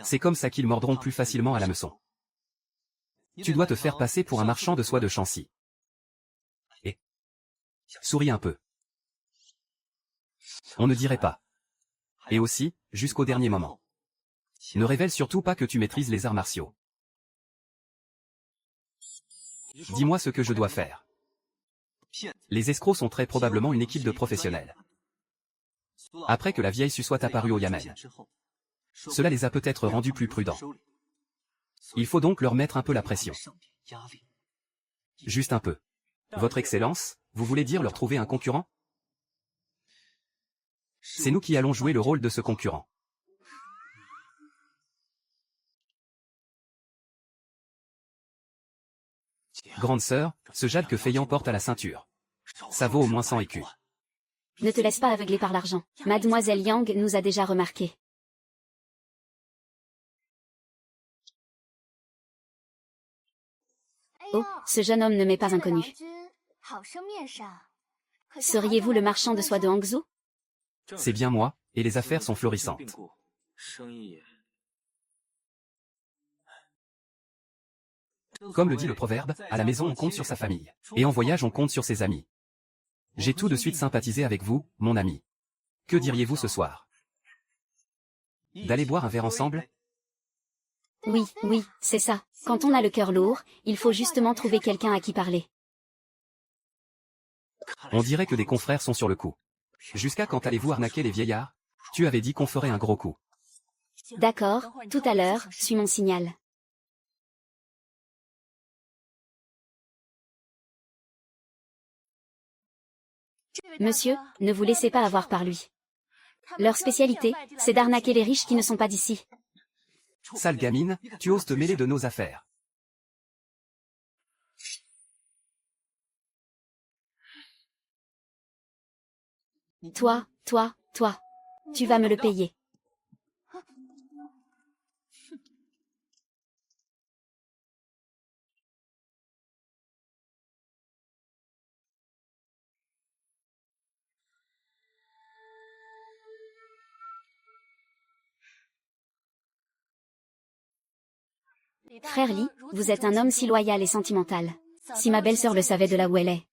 C'est comme ça qu'ils mordront plus facilement à l'hameçon. Tu dois te faire passer pour un marchand de soie de Chancy. Et souris un peu. On ne dirait pas. Et aussi, jusqu'au dernier moment. Ne révèle surtout pas que tu maîtrises les arts martiaux. Dis-moi ce que je dois faire. Les escrocs sont très probablement une équipe de professionnels. Après que la vieille Su soit apparue au Yamen. Cela les a peut-être rendus plus prudents. Il faut donc leur mettre un peu la pression. Juste un peu. Votre Excellence, vous voulez dire leur trouver un concurrent? C'est nous qui allons jouer le rôle de ce concurrent. Grande sœur, ce jade que Feiyan porte à la ceinture. Ça vaut au moins 100 écus. Ne te laisse pas aveugler par l'argent. Mademoiselle Yang nous a déjà remarqué. Oh, ce jeune homme ne m'est pas inconnu. Seriez-vous le marchand de soie de Hangzhou? C'est bien moi, et les affaires sont florissantes. Comme le dit le proverbe, à la maison on compte sur sa famille, et en voyage on compte sur ses amis. J'ai tout de suite sympathisé avec vous, mon ami. Que diriez-vous ce soir? D'aller boire un verre ensemble? Oui, oui, c'est ça. Quand on a le cœur lourd, il faut justement trouver quelqu'un à qui parler. On dirait que des confrères sont sur le coup. Jusqu'à quand allez-vous arnaquer les vieillards? Tu avais dit qu'on ferait un gros coup. D'accord, tout à l'heure, suis mon signal. Monsieur, ne vous laissez pas avoir par lui. Leur spécialité, c'est d'arnaquer les riches qui ne sont pas d'ici. Sale gamine, tu oses te mêler de nos affaires. Toi, tu vas me le payer. Frère Li, vous êtes un homme si loyal et sentimental. Si ma belle-sœur le savait de là où elle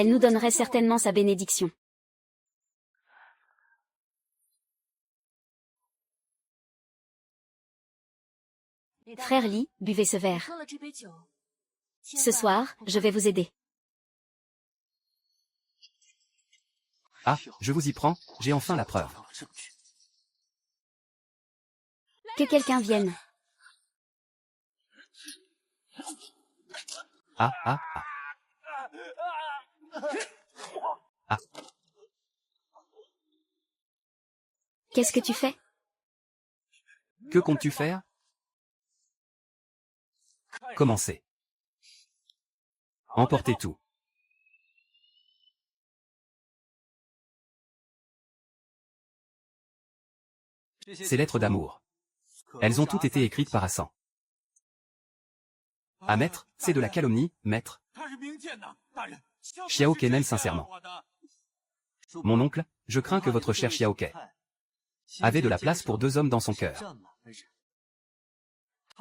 nous donnerait certainement sa bénédiction. Frère Li, buvez ce verre. Ce soir, je vais vous aider. Ah, je vous y prends, j'ai enfin la preuve. Que quelqu'un vienne. Ah, ah, ah. Ah, Qu'est-ce que tu fais? que comptes-tu faire? Commencez. Emportez tout. Ces lettres d'amour. Elles ont toutes été écrites par Hassan. Ah maître, c'est de la calomnie, maître. Xiaoke m'aime sincèrement. Mon oncle, je crains que votre cher Xiaoke avait de la place pour 2 hommes dans son cœur.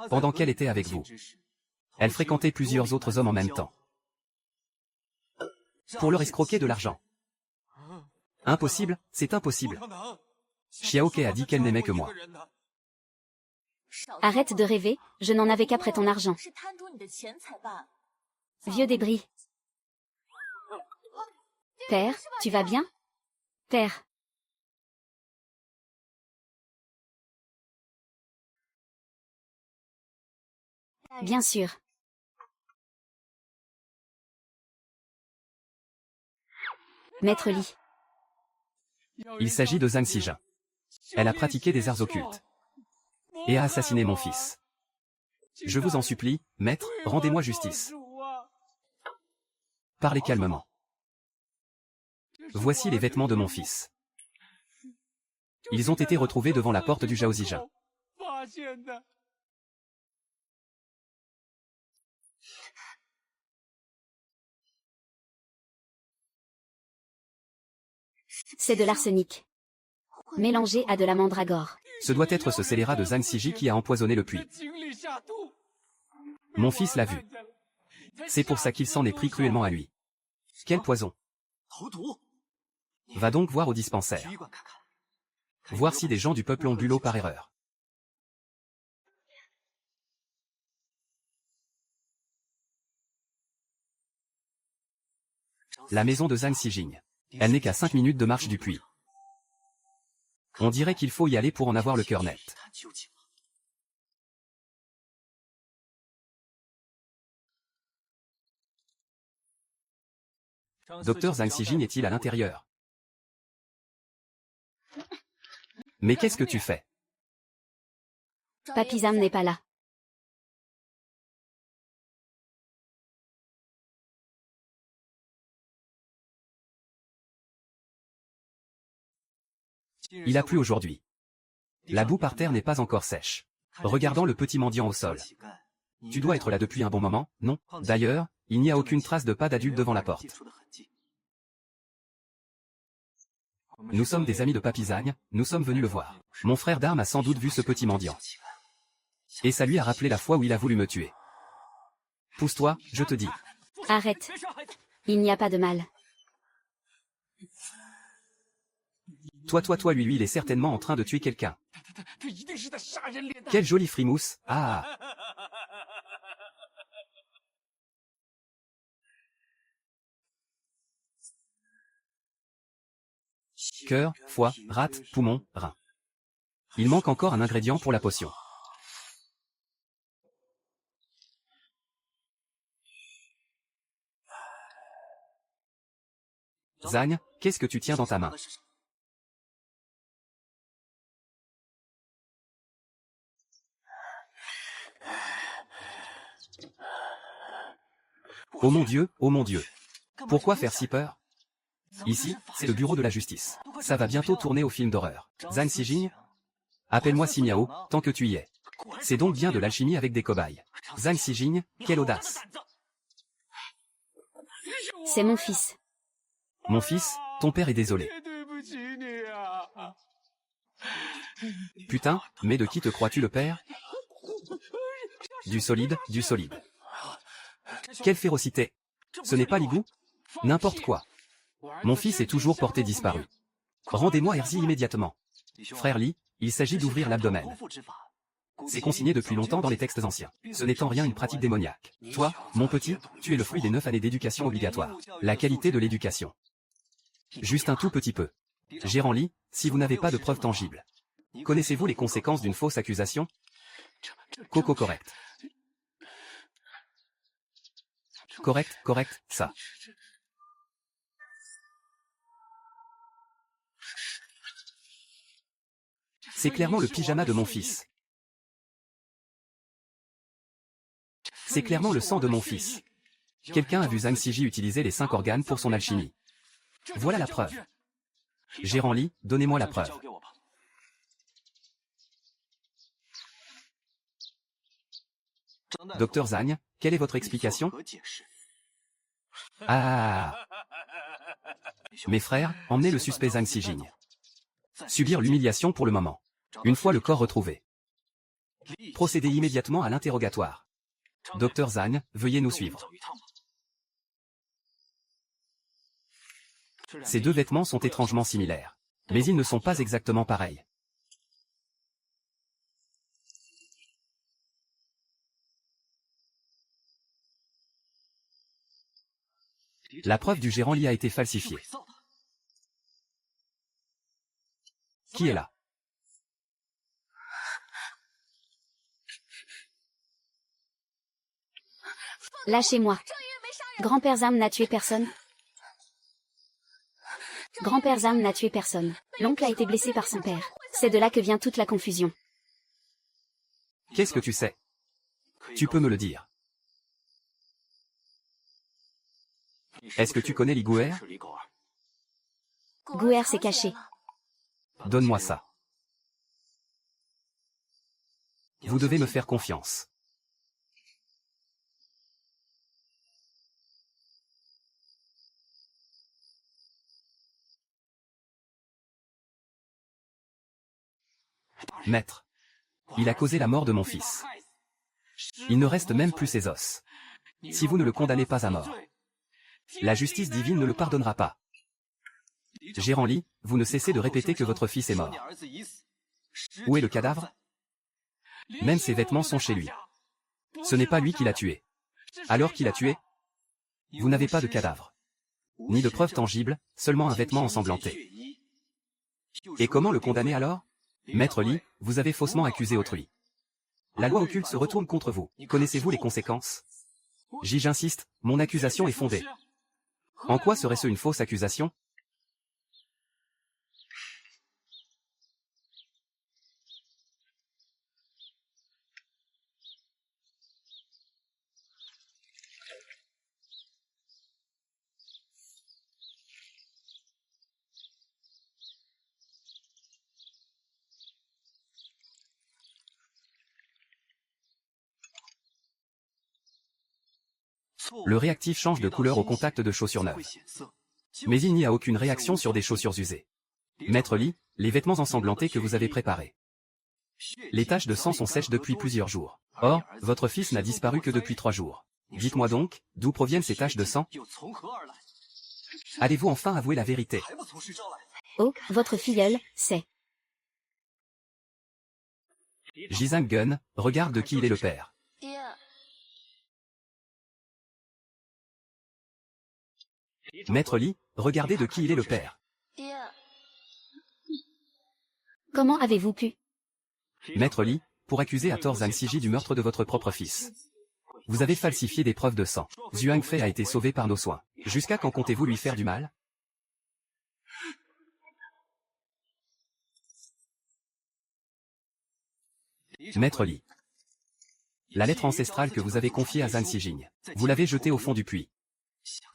Pendant qu'elle était avec vous, elle fréquentait plusieurs autres hommes en même temps. Pour leur escroquer de l'argent. Impossible, c'est impossible. Xiaoke a dit qu'elle n'aimait que moi. Arrête de rêver, je n'en avais qu'après ton argent. Vieux débris. Père, tu vas bien? Père. Bien sûr. Maître Li. Il s'agit de Zhang Xijin. Elle a pratiqué des arts occultes et a assassiné mon fils. Je vous en supplie, maître, rendez-moi justice. Parlez calmement. Voici les vêtements de mon fils. Ils ont été retrouvés devant la porte du Zhaozijin. C'est de l'arsenic. Mélangé à de la mandragore. Ce doit être ce scélérat de Zhang Xiji qui a empoisonné le puits. Mon fils l'a vu. C'est pour ça qu'il s'en est pris cruellement à lui. Quel poison! Va donc voir au dispensaire. Voir si des gens du peuple ont bu l'eau par erreur. La maison de Zhang Xijing. Elle n'est qu'à 5 minutes de marche du puits. On dirait qu'il faut y aller pour en avoir le cœur net. Docteur Zhang Xijing est-il à l'intérieur? Mais qu'est-ce que tu fais? Papy Zam n'est pas là. Il a plu aujourd'hui. La boue par terre n'est pas encore sèche. Regardant le petit mendiant au sol. Tu dois être là depuis un bon moment, non? D'ailleurs, il n'y a aucune trace de pas d'adulte devant la porte. Nous sommes des amis de Papy Zhang, nous sommes venus le voir. Mon frère d'armes a sans doute vu ce petit mendiant. Et ça lui a rappelé la fois où il a voulu me tuer. Pousse-toi, je te dis. Arrête. Il n'y a pas de mal. Toi, lui, il est certainement en train de tuer quelqu'un. Quelle jolie frimousse, ah! Cœur, foie, rate, poumon, rein. Il manque encore un ingrédient pour la potion. Zhang, qu'est-ce que tu tiens dans ta main? Oh mon Dieu, oh mon Dieu. Pourquoi faire si peur? Ici, c'est le bureau de la justice. Ça va bientôt tourner au film d'horreur. Zhang Xijing? Appelle-moi Simiao, tant que tu y es. C'est donc bien de l'alchimie avec des cobayes. Zhang Xijing, quelle audace. C'est mon fils. Mon fils, ton père est désolé. Putain, mais de qui te crois-tu le père? Du solide, du solide. Quelle férocité! Ce n'est pas Ligou? N'importe quoi. Mon fils est toujours porté disparu. Rendez-moi Erzi immédiatement. Frère Li, il s'agit d'ouvrir l'abdomen. C'est consigné depuis longtemps dans les textes anciens. Ce n'est en rien une pratique démoniaque. Toi, mon petit, tu es le fruit des 9 années d'éducation obligatoire. La qualité de l'éducation. Juste un tout petit peu. Gérant Lee, si vous n'avez pas de preuves tangibles. Connaissez-vous les conséquences d'une fausse accusation? Coco correct. Correct, ça. C'est clairement le pyjama de mon fils. C'est clairement le sang de mon fils. Quelqu'un a vu Zhang Siji utiliser les 5 organes pour son alchimie. Voilà la preuve. Gérant Lee, donnez-moi la preuve. Docteur Zhang, quelle est votre explication? Ah. Mes frères, emmenez le suspect Zhang Sijing. Subir l'humiliation pour le moment. Une fois le corps retrouvé. Procédez immédiatement à l'interrogatoire. Docteur Zhang, veuillez nous suivre. Ces deux vêtements sont étrangement similaires. Mais ils ne sont pas exactement pareils. La preuve du gérant Lee a été falsifiée. Qui est là? Lâchez-moi. Grand-père Zam n'a tué personne. Grand-père Zam n'a tué personne. L'oncle a été blessé par son père. C'est de là que vient toute la confusion. Qu'est-ce que tu sais? Tu peux me le dire. Est-ce que tu connais Li Guer? Guer s'est caché. Donne-moi ça. Vous devez me faire confiance. Maître, il a causé la mort de mon fils. Il ne reste même plus ses os. Si vous ne le condamnez pas à mort, la justice divine ne le pardonnera pas. Gérant Lee, vous ne cessez de répéter que votre fils est mort. Où est le cadavre? Même ses vêtements sont chez lui. Ce n'est pas lui qui l'a tué. Alors qui l'a tué? Vous n'avez pas de cadavre. Ni de preuves tangibles, seulement un vêtement ensanglanté. Et comment le condamner alors? Maître Lee, vous avez faussement accusé autrui. La loi occulte se retourne contre vous. Connaissez-vous les conséquences? J'insiste, mon accusation est fondée. En quoi serait-ce une fausse accusation? Le réactif change de couleur au contact de chaussures neuves. Mais il n'y a aucune réaction sur des chaussures usées. Maître Lee, les vêtements ensanglantés que vous avez préparés. Les taches de sang sont sèches depuis plusieurs jours. Or, votre fils n'a disparu que depuis 3 jours. Dites-moi donc, d'où proviennent ces taches de sang? Allez-vous enfin avouer la vérité? Oh, votre filleul, c'est... Jizang Gun, regarde de qui il est le père. Maître Lee, regardez de qui il est le père. Comment avez-vous pu? Maître Lee, pour accuser à tort Zhang Siji du meurtre de votre propre fils. Vous avez falsifié des preuves de sang. Zhuang Fei a été sauvé par nos soins. Jusqu'à quand comptez-vous lui faire du mal? Maître Lee. La lettre ancestrale que vous avez confiée à Zhang Sijing, vous l'avez jetée au fond du puits.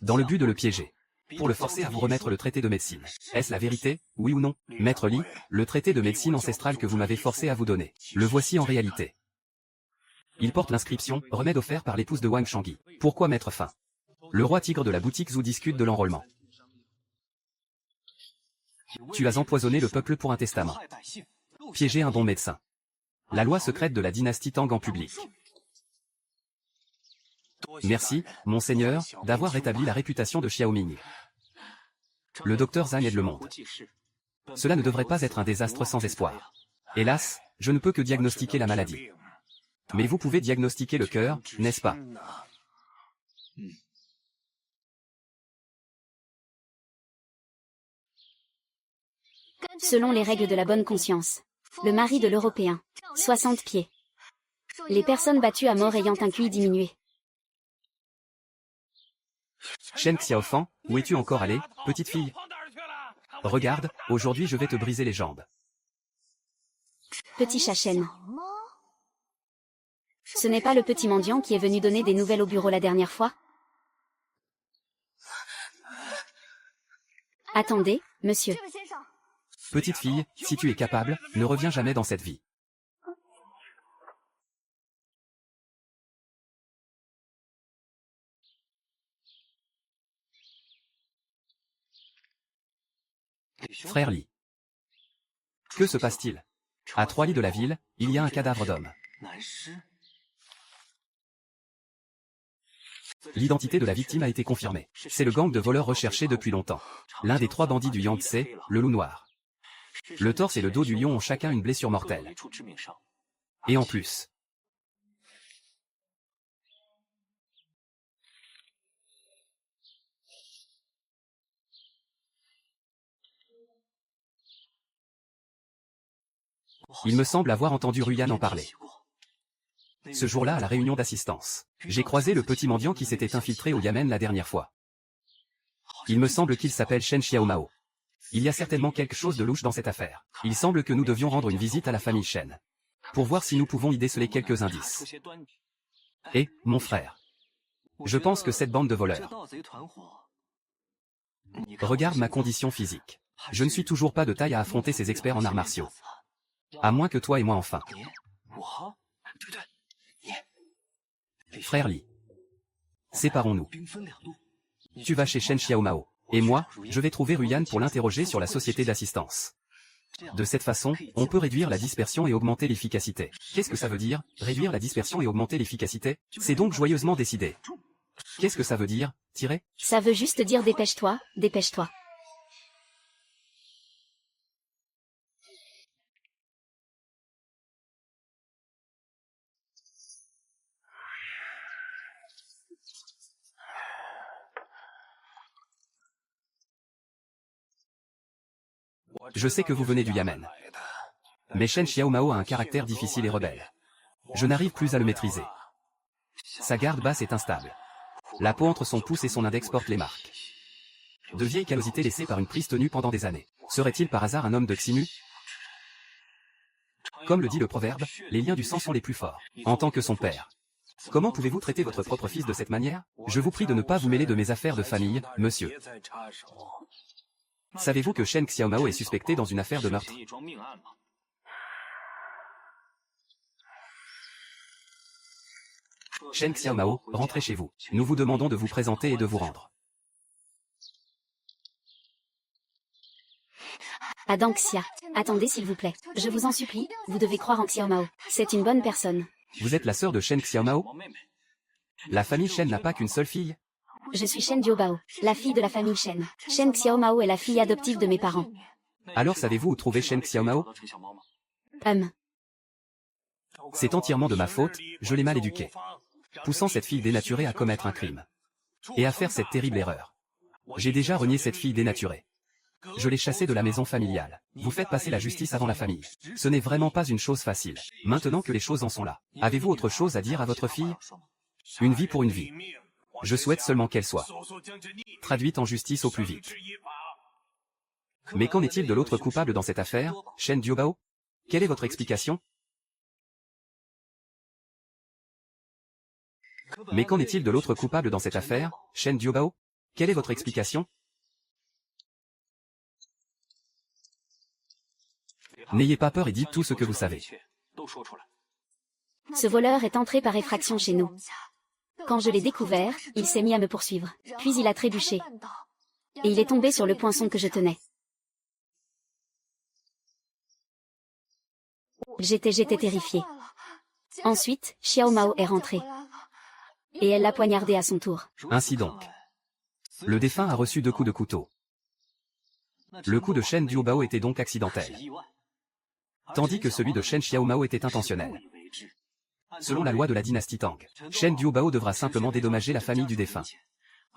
Dans le but de le piéger. Pour le forcer à vous remettre le traité de médecine. Est-ce la vérité, oui ou non? Maître Lee, le traité de médecine ancestrale que vous m'avez forcé à vous donner. Le voici en réalité. Il porte l'inscription « Remède offert par l'épouse de Wang Shangyi ». Pourquoi mettre fin? Le roi tigre de la boutique Zhou discute de l'enrôlement. Tu as empoisonné le peuple pour un testament. Piégé un bon médecin. La loi secrète de la dynastie Tang en public. Merci, monseigneur, d'avoir rétabli la réputation de Xiaoming. Le docteur Zhang aide le monde. Cela ne devrait pas être un désastre sans espoir. Hélas, je ne peux que diagnostiquer la maladie. Mais vous pouvez diagnostiquer le cœur, n'est-ce pas? Selon les règles de la bonne conscience. Le mari de l'Européen. 60 pieds. Les personnes battues à mort ayant un QI diminué. Shen Xiaofang, où es-tu encore allée, petite fille? Regarde, aujourd'hui je vais te briser les jambes. Petit chat chêne. Ce n'est pas le petit mendiant qui est venu donner des nouvelles au bureau la dernière fois? Attendez, monsieur. Petite fille, si tu es capable, ne reviens jamais dans cette vie. Frère Li. Que se passe-t-il? À 3 lits de la ville, il y a un cadavre d'homme. L'identité de la victime a été confirmée. C'est le gang de voleurs recherchés depuis longtemps. L'un des 3 bandits du Yangtze, le loup noir. Le torse et le dos du lion ont chacun une blessure mortelle. Et en plus, il me semble avoir entendu Ruyan en parler. Ce jour-là à la réunion d'assistance, j'ai croisé le petit mendiant qui s'était infiltré au Yamen la dernière fois. Il me semble qu'il s'appelle Shen Xiaomao. Il y a certainement quelque chose de louche dans cette affaire. Il semble que nous devions rendre une visite à la famille Shen, pour voir si nous pouvons y déceler quelques indices. Et, mon frère, je pense que cette bande de voleurs... Regarde ma condition physique. Je ne suis toujours pas de taille à affronter ces experts en arts martiaux. À moins que toi et moi enfin. Frère Li. Séparons-nous. Tu vas chez Shen Xiaomao. Et moi, je vais trouver Ruyan pour l'interroger sur la société d'assistance. De cette façon, on peut réduire la dispersion et augmenter l'efficacité. Qu'est-ce que ça veut dire, réduire la dispersion et augmenter l'efficacité? C'est donc joyeusement décidé. Qu'est-ce que ça veut dire, tirer? Ça veut juste dire dépêche-toi, dépêche-toi. Je sais que vous venez du Yamen. Mais Shen Xiaomao a un caractère difficile et rebelle. Je n'arrive plus à le maîtriser. Sa garde basse est instable. La peau entre son pouce et son index porte les marques de vieille callosité laissée par une prise tenue pendant des années. Serait-il par hasard un homme de Ximu? Comme le dit le proverbe, les liens du sang sont les plus forts. En tant que son père. Comment pouvez-vous traiter votre propre fils de cette manière? Je vous prie de ne pas vous mêler de mes affaires de famille, monsieur. Savez-vous que Shen Xiaomao est suspecté dans une affaire de meurtre? Shen Xiaomao, rentrez chez vous. Nous vous demandons de vous présenter et de vous rendre. Adam Xia. Attendez s'il vous plaît. Je vous en supplie, vous devez croire en Xiaomao. C'est une bonne personne. Vous êtes la sœur de Shen Xiaomao? La famille Shen n'a pas qu'une seule fille? Je suis Shen Diobao, la fille de la famille Shen. Shen Xiaomao est la fille adoptive de mes parents. Alors savez-vous où trouver Shen Xiaomao? C'est entièrement de ma faute, je l'ai mal éduquée, poussant cette fille dénaturée à commettre un crime. Et à faire cette terrible erreur. J'ai déjà renié cette fille dénaturée. Je l'ai chassée de la maison familiale. Vous faites passer la justice avant la famille. Ce n'est vraiment pas une chose facile. Maintenant que les choses en sont là, avez-vous autre chose à dire à votre fille? Une vie pour une vie. Je souhaite seulement qu'elle soit traduite en justice au plus vite. Mais qu'en est-il de l'autre coupable dans cette affaire, Shen Diobao? Quelle est votre explication? Mais qu'en est-il de l'autre coupable dans cette affaire, Shen Diobao? Quelle est votre explication? N'ayez pas peur et dites tout ce que vous savez. Ce voleur est entré par effraction chez nous. Quand je l'ai découvert, il s'est mis à me poursuivre. Puis il a trébuché. Et il est tombé sur le poinçon que je tenais. J'étais terrifiée. Ensuite, Xiaomao est rentrée. Et elle l'a poignardé à son tour. Ainsi donc. Le défunt a reçu 2 coups de couteau. Le coup de Shen Diobao était donc accidentel. tandis que celui de Shen Xiaomao était intentionnel. Selon la loi de la dynastie Tang, Shen Duobao devra simplement dédommager la famille du défunt.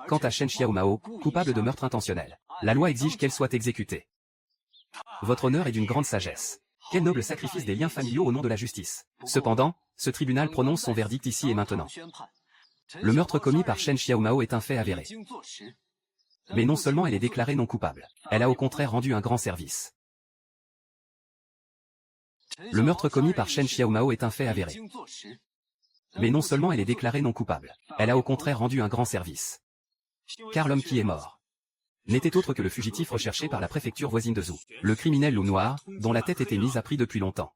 Quant à Shen Xiaomao, coupable de meurtre intentionnel, la loi exige qu'elle soit exécutée. Votre honneur est d'une grande sagesse. Quel noble sacrifice des liens familiaux au nom de la justice. Cependant, ce tribunal prononce son verdict ici et maintenant. Le meurtre commis par Shen Xiaomao est un fait avéré. Mais non seulement elle est déclarée non coupable, elle a au contraire rendu un grand service. Le meurtre commis par Shen Xiaomao est un fait avéré. Mais non seulement elle est déclarée non coupable, elle a au contraire rendu un grand service. Car l'homme qui est mort n'était autre que le fugitif recherché par la préfecture voisine de Zhou, le criminel loup noir, dont la tête était mise à prix depuis longtemps.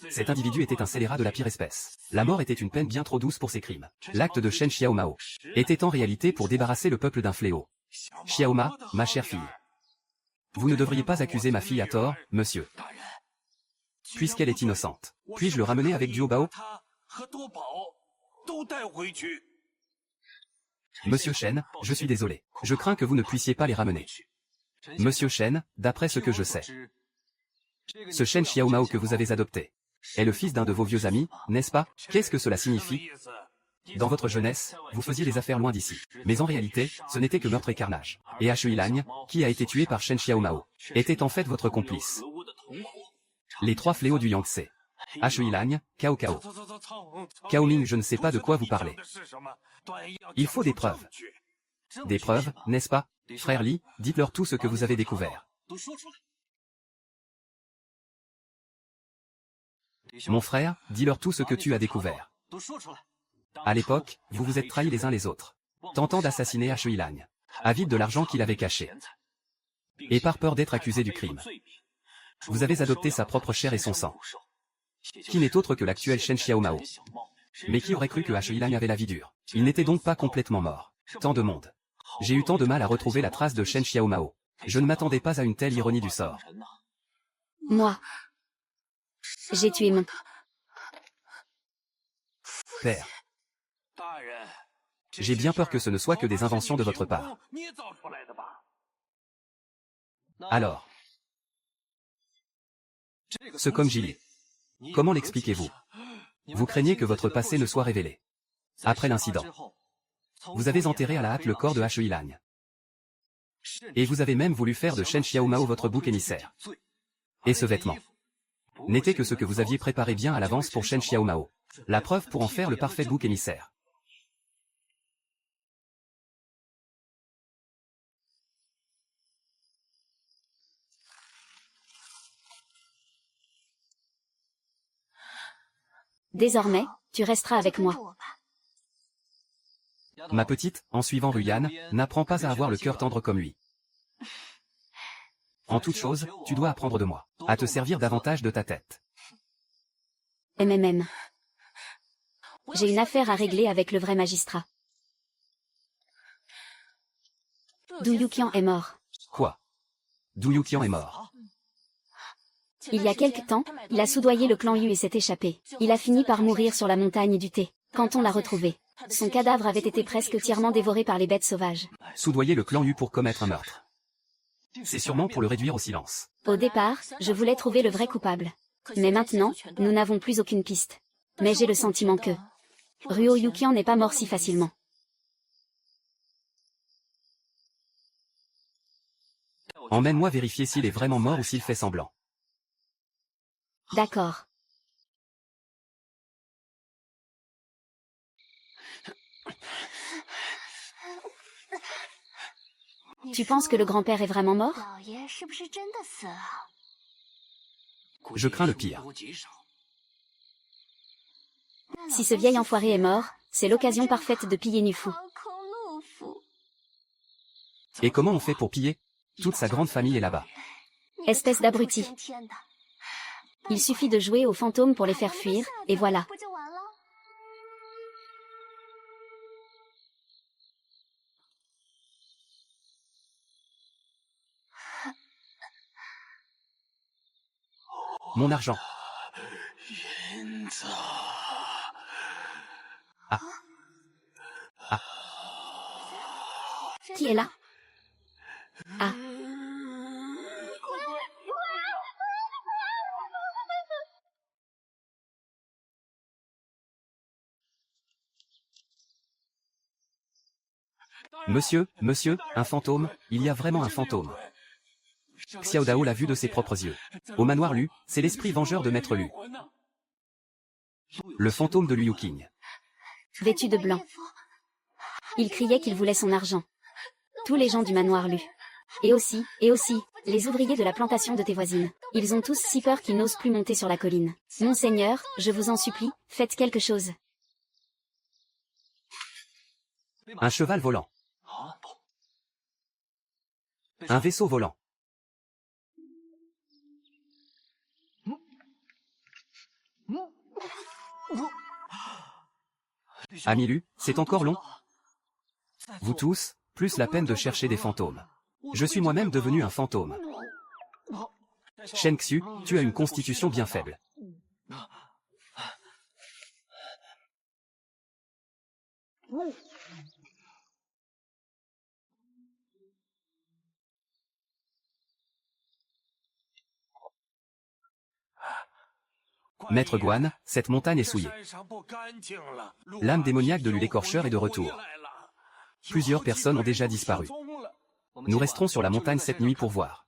Cet individu était un scélérat de la pire espèce. La mort était une peine bien trop douce pour ses crimes. L'acte de Shen Xiaomao était en réalité pour débarrasser le peuple d'un fléau. Xiaoma, ma chère fille. Vous ne devriez pas accuser ma fille à tort, monsieur. Puisqu'elle est innocente. Puis-je le ramener avec Duobao? Monsieur Shen, je suis désolé. Je crains que vous ne puissiez pas les ramener. Monsieur Shen, d'après ce que je sais, ce Shen Xiaomao que vous avez adopté est le fils d'un de vos vieux amis, n'est-ce pas? Qu'est-ce que cela signifie? Dans votre jeunesse, vous faisiez les affaires loin d'ici. Mais en réalité, ce n'était que meurtre et carnage. Et Shui Lang, qui a été tué par Shen Xiaomao, était en fait votre complice. Les trois fléaux du Yangtze. Shui Lang, Cao Cao. Cao Ming, je ne sais pas de quoi vous parlez. Il faut des preuves. Des preuves, n'est-ce pas? Frère Li, dites-leur tout ce que vous avez découvert. Mon frère, dis-leur tout ce que tu as découvert. À l'époque, vous vous êtes trahis les uns les autres, tentant d'assassiner Shui Lang, avide de l'argent qu'il avait caché. Et par peur d'être accusé du crime, vous avez adopté sa propre chair et son sang, qui n'est autre que l'actuel Shen Xiaomao. Mais qui aurait cru que Shui Lang avait la vie dure? Il n'était donc pas complètement mort. Tant de monde. J'ai eu tant de mal à retrouver la trace de Shen Xiaomao. Je ne m'attendais pas à une telle ironie du sort. Moi. J'ai tué mon père. J'ai bien peur que ce ne soit que des inventions de votre part. Alors, ce comme Jili, comment l'expliquez-vous? Vous craignez que votre passé ne soit révélé. Après l'incident, vous avez enterré à la hâte le corps de Shui Lang. Et vous avez même voulu faire de Shen Xiaomao votre bouc émissaire. Et ce vêtement n'était que ce que vous aviez préparé bien à l'avance pour Shen Xiaomao. La preuve pour en faire le parfait bouc émissaire. Désormais, tu resteras avec moi. Ma petite, en suivant Ruyan, n'apprends pas à avoir le cœur tendre comme lui. En toute chose, tu dois apprendre de moi, à te servir davantage de ta tête. MMM. J'ai une affaire à régler avec le vrai magistrat. Du Yuqian est mort. Quoi? Du Yuqian est mort. Il y a quelque temps, il a soudoyé le clan Yu et s'est échappé. Il a fini par mourir sur la montagne du thé. Quand on l'a retrouvé, son cadavre avait été presque entièrement dévoré par les bêtes sauvages. Soudoyer le clan Yu pour commettre un meurtre. C'est sûrement pour le réduire au silence. Au départ, je voulais trouver le vrai coupable. Mais maintenant, nous n'avons plus aucune piste. Mais j'ai le sentiment que Ruo Yuqian n'est pas mort si facilement. Emmène-moi vérifier s'il est vraiment mort ou s'il fait semblant. D'accord. Tu penses que le grand-père est vraiment mort? Je crains le pire. Si ce vieil enfoiré est mort, c'est l'occasion parfaite de piller Nufu. Et comment on fait pour piller? Toute sa grande famille est là-bas. Espèce d'abruti. Il suffit de jouer aux fantômes pour les faire fuir, et voilà. Mon argent. Ah. Ah. Qui est là? Ah. Monsieur, un fantôme, il y a vraiment un fantôme. Xiao Dao l'a vu de ses propres yeux. Au manoir Lu, c'est l'esprit vengeur de Maître Lu. Le fantôme de Liu Qing. Vêtu de blanc. Il criait qu'il voulait son argent. Tous les gens du manoir Lu. Et aussi, les ouvriers de la plantation de tes voisines. Ils ont tous si peur qu'ils n'osent plus monter sur la colline. Monseigneur, je vous en supplie, faites quelque chose. Un cheval volant. Un vaisseau volant. Ami Lu, c'est encore long. Vous tous, plus la peine de chercher des fantômes. Je suis moi-même devenu un fantôme. Shen Xiu, tu as une constitution bien faible. Maître Guan, cette montagne est souillée. L'âme démoniaque de l'écorcheur est de retour. Plusieurs personnes ont déjà disparu. Nous resterons sur la montagne cette nuit pour voir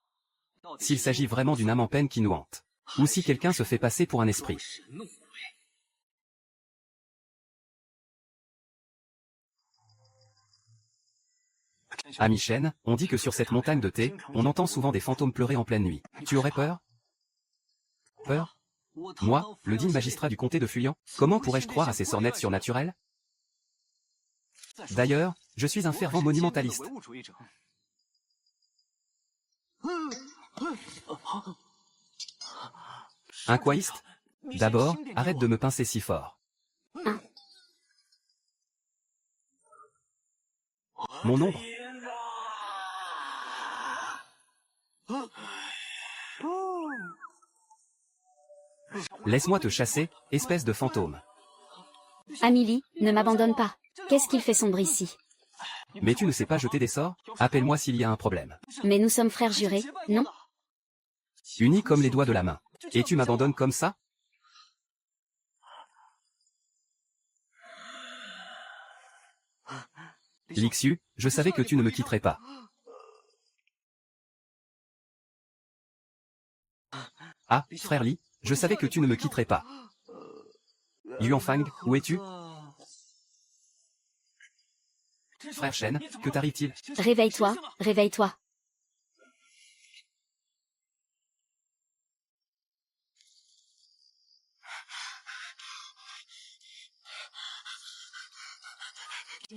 s'il s'agit vraiment d'une âme en peine qui nous hante, ou si quelqu'un se fait passer pour un esprit. Ami Shen, on dit que sur cette montagne de thé, on entend souvent des fantômes pleurer en pleine nuit. Tu aurais peur? Peur? Moi, le digne magistrat du comté de Fuyang, comment pourrais-je croire à ces sornettes surnaturelles? D'ailleurs, je suis un fervent monumentaliste. Un quaïste? D'abord, arrête de me pincer si fort. Mon ombre? Laisse-moi te chasser, espèce de fantôme. Amélie, ne m'abandonne pas. Qu'est-ce qu'il fait sombre ici? Mais tu ne sais pas jeter des sorts? Appelle-moi s'il y a un problème. Mais nous sommes frères jurés, non? Unis comme les doigts de la main. Et tu m'abandonnes comme ça? Lixiu, je savais que tu ne me quitterais pas. Ah, frère Li, je savais que tu ne me quitterais pas. Yuanfang, où es-tu? Frère Shen, que t'arrive-t-il? Réveille-toi, réveille-toi.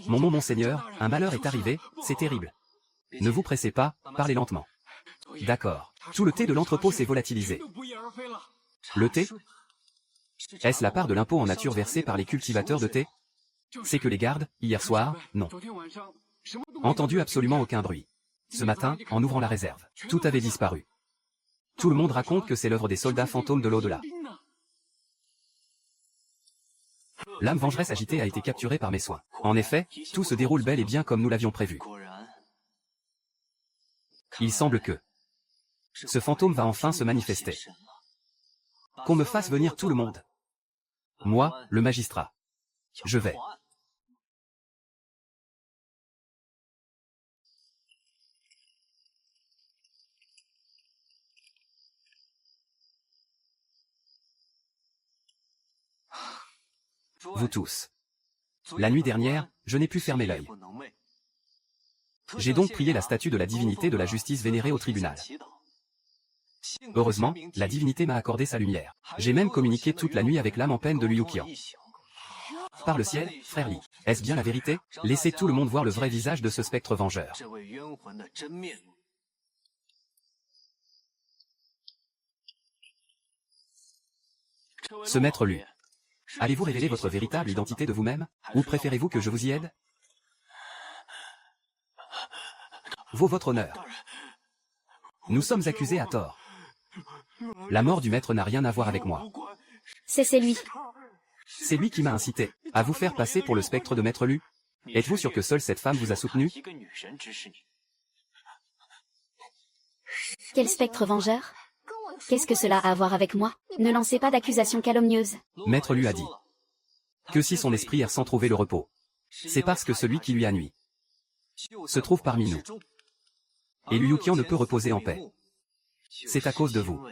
Mon nom monseigneur, un malheur est arrivé, c'est terrible. Ne vous pressez pas, parlez lentement. D'accord. Tout le thé de l'entrepôt s'est volatilisé. Le thé? Est-ce la part de l'impôt en nature versé par les cultivateurs de thé? C'est que les gardes, hier soir, non. Entendu absolument aucun bruit. Ce matin, en ouvrant la réserve, tout avait disparu. Tout le monde raconte que c'est l'œuvre des soldats fantômes de l'au-delà. L'âme vengeresse agitée a été capturée par mes soins. En effet, tout se déroule bel et bien comme nous l'avions prévu. Il semble que ce fantôme va enfin se manifester. Qu'on me fasse venir tout le monde. Moi, le magistrat. Je vais. Vous tous. La nuit dernière, je n'ai pu fermer l'œil. J'ai donc prié la statue de la divinité de la justice vénérée au tribunal. Heureusement, la divinité m'a accordé sa lumière. J'ai même communiqué toute la nuit avec l'âme en peine de Liu Qian. Par le ciel, frère Li, est-ce bien la vérité? Laissez tout le monde voir le vrai visage de ce spectre vengeur. Ce maître Lu. Allez-vous révéler votre véritable identité de vous-même? Ou préférez-vous que je vous y aide? Vaut votre honneur. Nous sommes accusés à tort. La mort du maître n'a rien à voir avec moi. C'est lui. C'est lui qui m'a incité à vous faire passer pour le spectre de maître Lu. Êtes-vous sûr que seule cette femme vous a soutenu? Quel spectre vengeur? Qu'est-ce que cela a à voir avec moi? Ne lancez pas d'accusations calomnieuses. Maître Lu a dit que si son esprit erre sans trouver le repos, c'est parce que celui qui lui a nui se trouve parmi nous. Et Liu Yuqian ne peut reposer en paix. C'est à cause de vous.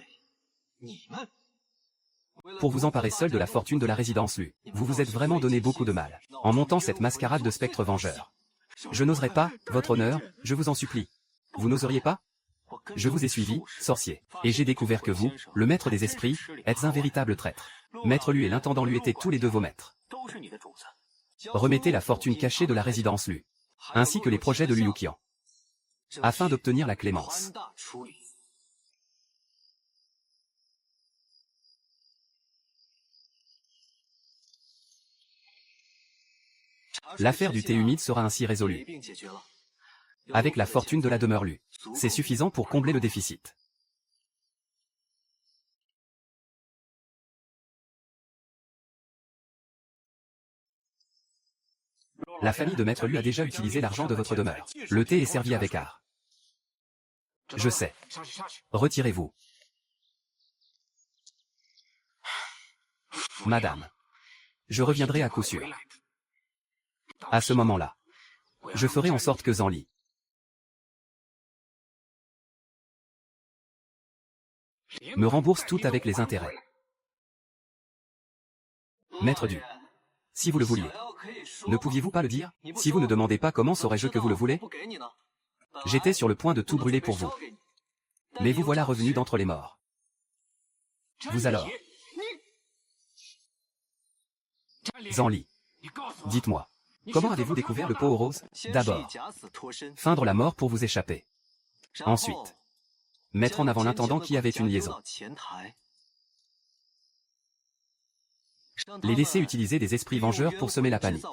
Pour vous emparer seul de la fortune de la résidence Lu, vous vous êtes vraiment donné beaucoup de mal, en montant cette mascarade de spectre vengeur. Je n'oserais pas, votre honneur, je vous en supplie. Vous n'oseriez pas? Je vous ai suivi, sorcier, et j'ai découvert que vous, le maître des esprits, êtes un véritable traître. Maître Lu et l'intendant Lu étaient tous les deux vos maîtres. Remettez la fortune cachée de la résidence Lu, ainsi que les projets de Liu Yuqian, afin d'obtenir la clémence. L'affaire du thé humide sera ainsi résolue. Avec la fortune de la demeure Lu, c'est suffisant pour combler le déficit. La famille de Maître Lu a déjà utilisé l'argent de votre demeure. Le thé est servi avec art. Je sais. Retirez-vous. Madame. Je reviendrai à coup sûr. À ce moment-là, je ferai en sorte que Zhang Li me rembourse tout avec les intérêts. Maître Du, si vous le vouliez, ne pouviez-vous pas le dire? Si vous ne demandez pas, comment saurais-je que vous le voulez? J'étais sur le point de tout brûler pour vous. Mais vous voilà revenu d'entre les morts. Vous alors? Zhang Li, dites-moi, comment avez-vous découvert le pot aux roses? D'abord, feindre la mort pour vous échapper. Ensuite, mettre en avant l'intendant qui avait une liaison. Les laisser utiliser des esprits vengeurs pour semer la panique.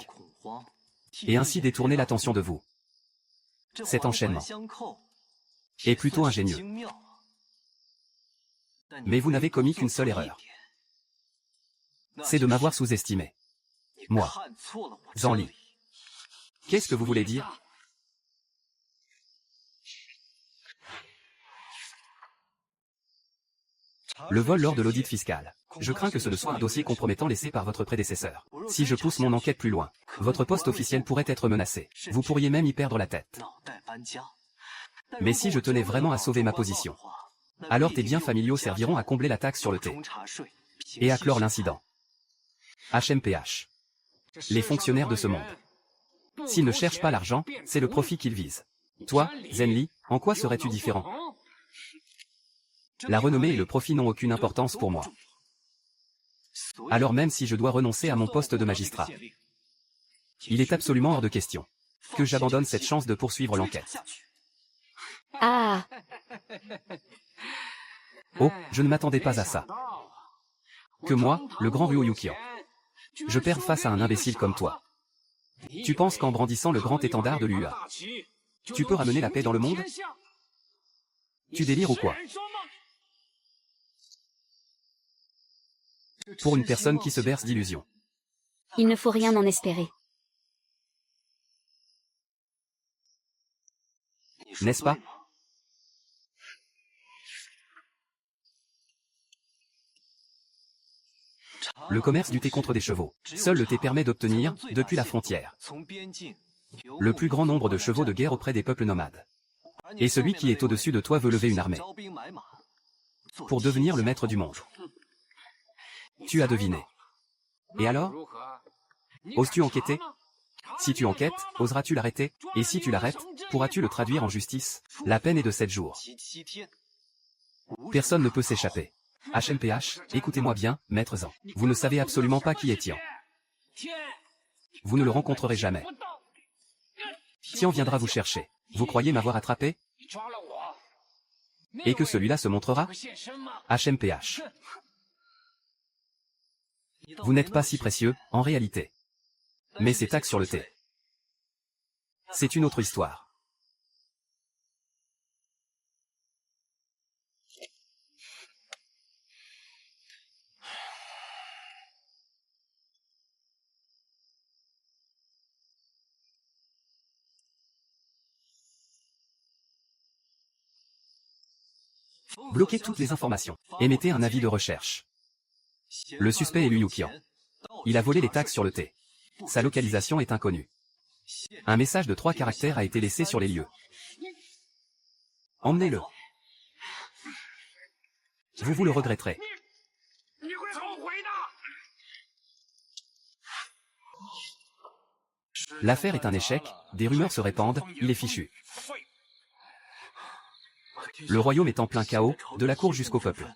Et ainsi détourner l'attention de vous. Cet enchaînement est plutôt ingénieux. Mais vous n'avez commis qu'une seule erreur. C'est de m'avoir sous-estimé. Moi, Zhang Li. Qu'est-ce que vous voulez dire? Le vol lors de l'audit fiscal. Je crains que ce ne soit un dossier compromettant laissé par votre prédécesseur. Si je pousse mon enquête plus loin, votre poste officiel pourrait être menacé. Vous pourriez même y perdre la tête. Mais si je tenais vraiment à sauver ma position, alors tes biens familiaux serviront à combler la taxe sur le thé et à clore l'incident. HMPH. Les fonctionnaires de ce monde. S'ils ne cherchent pas l'argent, c'est le profit qu'ils visent. Toi, Zhang Li, en quoi serais-tu différent? La renommée et le profit n'ont aucune importance pour moi. Alors même si je dois renoncer à mon poste de magistrat, il est absolument hors de question que j'abandonne cette chance de poursuivre l'enquête. Ah! Oh, je ne m'attendais pas à ça. Que moi, le grand Liu Yuqian, je perds face à un imbécile comme toi. Tu penses qu'en brandissant le grand étendard de l'UA, tu peux ramener la paix dans le monde? Tu délires ou quoi? Pour une personne qui se berce d'illusions. Il ne faut rien en espérer. N'est-ce pas? Le commerce du thé contre des chevaux. Seul le thé permet d'obtenir, depuis la frontière, le plus grand nombre de chevaux de guerre auprès des peuples nomades. Et celui qui est au-dessus de toi veut lever une armée pour devenir le maître du monde. Tu as deviné. Et alors? Oses-tu enquêter? Si tu enquêtes, oseras-tu l'arrêter? Et si tu l'arrêtes, pourras-tu le traduire en justice? La peine est de 7 jours. Personne ne peut s'échapper. HMPH, écoutez-moi bien, maître Zhang. Vous ne savez absolument pas qui est Tian. Vous ne le rencontrerez jamais. Tian viendra vous chercher. Vous croyez m'avoir attrapé? Et que celui-là se montrera? HMPH. Vous n'êtes pas si précieux, en réalité. Mais ces taxes sur le thé, c'est une autre histoire. Bloquez toutes les informations. Émettez un avis de recherche. Le suspect est Liu Yuqian. Il a volé les taxes sur le thé. Sa localisation est inconnue. Un message de 3 caractères a été laissé sur les lieux. Emmenez-le. Vous le regretterez. L'affaire est un échec, des rumeurs se répandent, il est fichu. Le royaume est en plein chaos, de la cour jusqu'au peuple.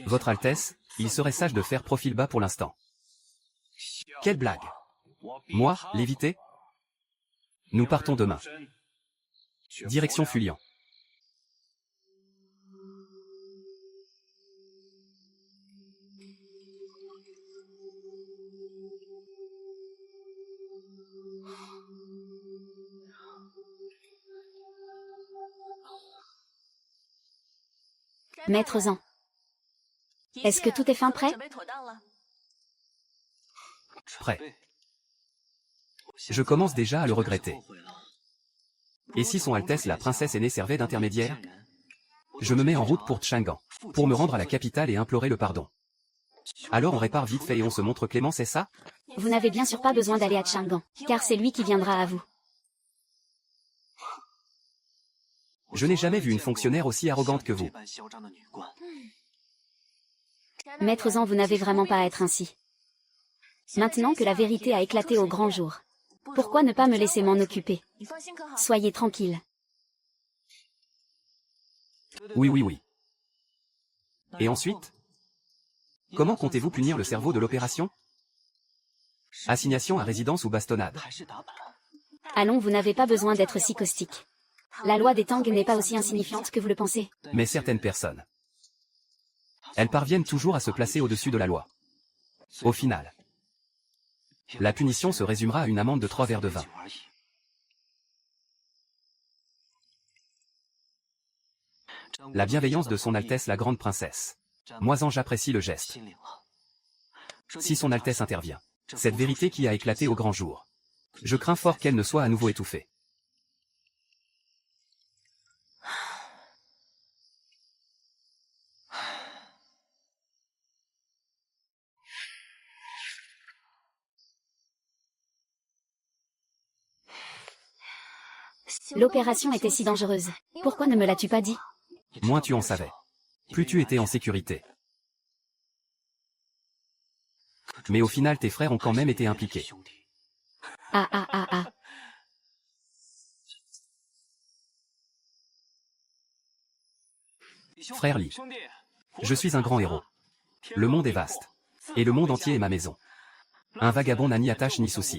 Votre Altesse, il serait sage de faire profil bas pour l'instant. Quelle blague! Moi, l'éviter? Nous partons demain. Direction Fulian. Maître Zhang. Est-ce que tout est fin prêt? Prêt. Je commence déjà à le regretter. Et si son Altesse la princesse aînée servait d'intermédiaire? Je me mets en route pour Chang'an, pour me rendre à la capitale et implorer le pardon. Alors on répare vite fait et on se montre clément, c'est ça? Vous n'avez bien sûr pas besoin d'aller à Chang'an, car c'est lui qui viendra à vous. Je n'ai jamais vu une fonctionnaire aussi arrogante que vous. Maître Zhang, vous n'avez vraiment pas à être ainsi. Maintenant que la vérité a éclaté au grand jour, pourquoi ne pas me laisser m'en occuper? Soyez tranquille. Oui. Et ensuite? Comment comptez-vous punir le cerveau de l'opération? Assignation à résidence ou bastonnade? Allons, vous n'avez pas besoin d'être si caustique. La loi des Tang n'est pas aussi insignifiante que vous le pensez. Mais certaines personnes, elles parviennent toujours à se placer au-dessus de la loi. Au final, la punition se résumera à une amende de 3 verres de vin. La bienveillance de son Altesse la Grande Princesse. Moi j'apprécie le geste. Si son Altesse intervient, cette vérité qui a éclaté au grand jour, je crains fort qu'elle ne soit à nouveau étouffée. L'opération était si dangereuse. Pourquoi ne me l'as-tu pas dit? Moins tu en savais, plus tu étais en sécurité. Mais au final tes frères ont quand même été impliqués. Ah. Frère Li, je suis un grand héros. Le monde est vaste. Et le monde entier est ma maison. Un vagabond n'a ni attache ni souci.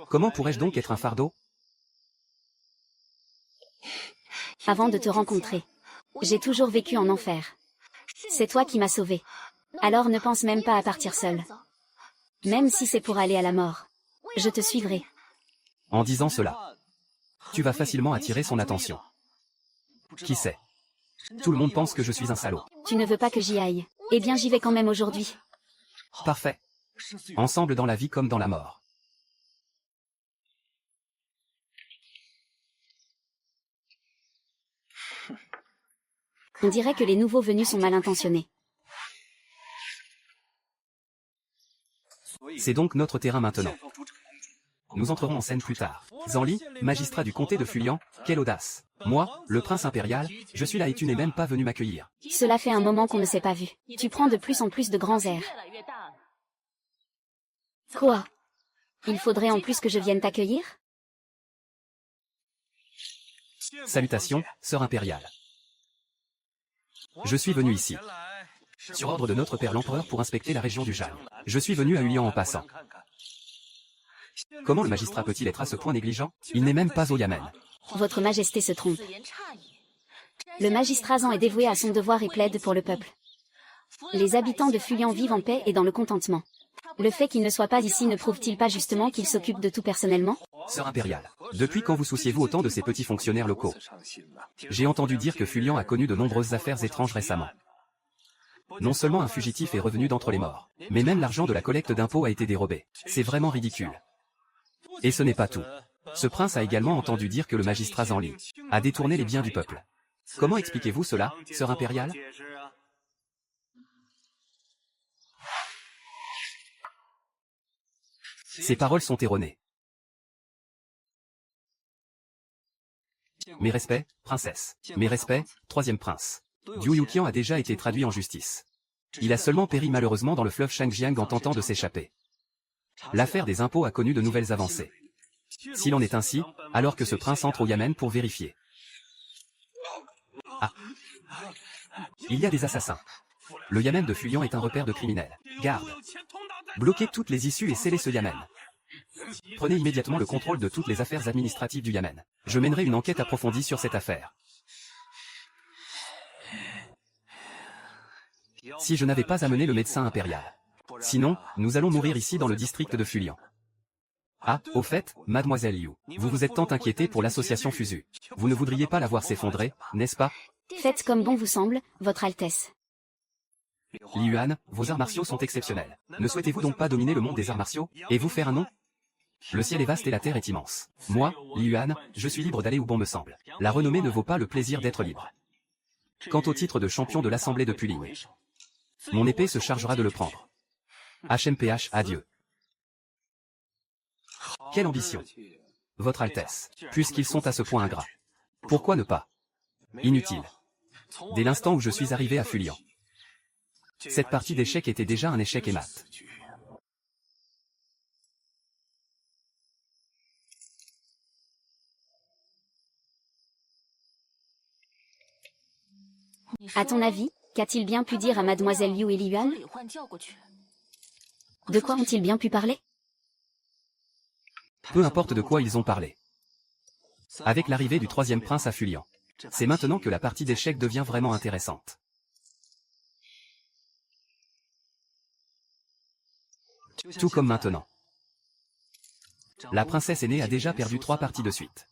Comment pourrais-je donc être un fardeau? Avant de te rencontrer, j'ai toujours vécu en enfer. C'est toi qui m'as sauvé. Alors ne pense même pas à partir seul. Même si c'est pour aller à la mort. Je te suivrai. En disant cela, tu vas facilement attirer son attention. Qui sait? Tout le monde pense que je suis un salaud. Tu ne veux pas que j'y aille. Eh bien j'y vais quand même aujourd'hui. Parfait. Ensemble dans la vie comme dans la mort. On dirait que les nouveaux venus sont mal intentionnés. C'est donc notre terrain maintenant. Nous entrerons en scène plus tard. Zhang Li, magistrat du comté de Fulian, quelle audace. Moi, le prince impérial, je suis là et tu n'es même pas venu m'accueillir. Cela fait un moment qu'on ne s'est pas vu. Tu prends de plus en plus de grands airs. Quoi? Il faudrait en plus que je vienne t'accueillir? Salutations, sœur impériale. Je suis venu ici, sur ordre de notre père l'empereur pour inspecter la région du Jan. Je suis venu à Hulian en passant. Comment le magistrat peut-il être à ce point négligent? Il n'est même pas au Yamen. Votre Majesté se trompe. Le magistrat Zhang est dévoué à son devoir et plaide pour le peuple. Les habitants de Fulian vivent en paix et dans le contentement. Le fait qu'il ne soit pas ici ne prouve-t-il pas justement qu'il s'occupe de tout personnellement? Sœur impériale, depuis quand vous souciez-vous autant de ces petits fonctionnaires locaux? J'ai entendu dire que Fulian a connu de nombreuses affaires étranges récemment. Non seulement un fugitif est revenu d'entre les morts, mais même l'argent de la collecte d'impôts a été dérobé. C'est vraiment ridicule. Et ce n'est pas tout. Ce prince a également entendu dire que le magistrat Zhang Li a détourné les biens du peuple. Comment expliquez-vous cela, sœur impériale? Ces paroles sont erronées. Mes respects, princesse. Mes respects, troisième prince. Liu Yuqian a déjà été traduit en justice. Il a seulement péri malheureusement dans le fleuve Shangjiang en tentant de s'échapper. L'affaire des impôts a connu de nouvelles avancées. S'il en est ainsi, alors que ce prince entre au Yamen pour vérifier. Ah. Il y a des assassins. Le Yamen de Fulian est un repère de criminels. Garde. Bloquez toutes les issues et scellez ce Yamen. Prenez immédiatement le contrôle de toutes les affaires administratives du Yamen. Je mènerai une enquête approfondie sur cette affaire. Si je n'avais pas amené le médecin impérial. Sinon, nous allons mourir ici dans le district de Fulian. Ah, au fait, mademoiselle Liu, vous vous êtes tant inquiétée pour l'association Fusu. Vous ne voudriez pas la voir s'effondrer, n'est-ce pas? Faites comme bon vous semble, Votre Altesse. Li Yuan, vos arts martiaux sont exceptionnels. Ne souhaitez-vous donc pas dominer le monde des arts martiaux, et vous faire un nom? Le ciel est vaste et la terre est immense. Moi, Li Yuan, je suis libre d'aller où bon me semble. La renommée ne vaut pas le plaisir d'être libre. Quant au titre de champion de l'Assemblée de Puling, mon épée se chargera de le prendre. HMPH, adieu. Quelle ambition. Votre Altesse, puisqu'ils sont à ce point ingrats. Pourquoi ne pas? Inutile. Dès l'instant où je suis arrivé à Fulian. Cette partie d'échecs était déjà un échec et mat. À ton avis, qu'a-t-il bien pu dire à mademoiselle Liu et Li Yuan? De quoi ont-ils bien pu parler? Peu importe de quoi ils ont parlé. Avec l'arrivée du troisième prince à Fulian, c'est maintenant que la partie d'échecs devient vraiment intéressante. Tout comme maintenant. La princesse aînée a déjà perdu 3 parties de suite.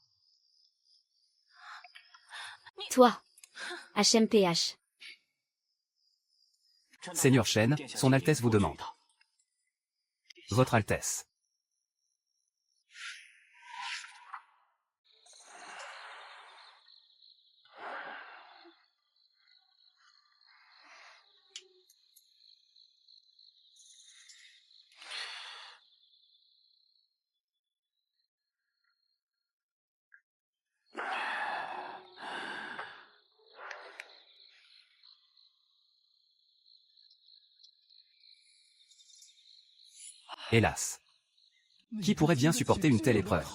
Toi. HMPH. Seigneur Shen, son Altesse vous demande. Votre Altesse. Hélas. Qui pourrait bien supporter une telle épreuve?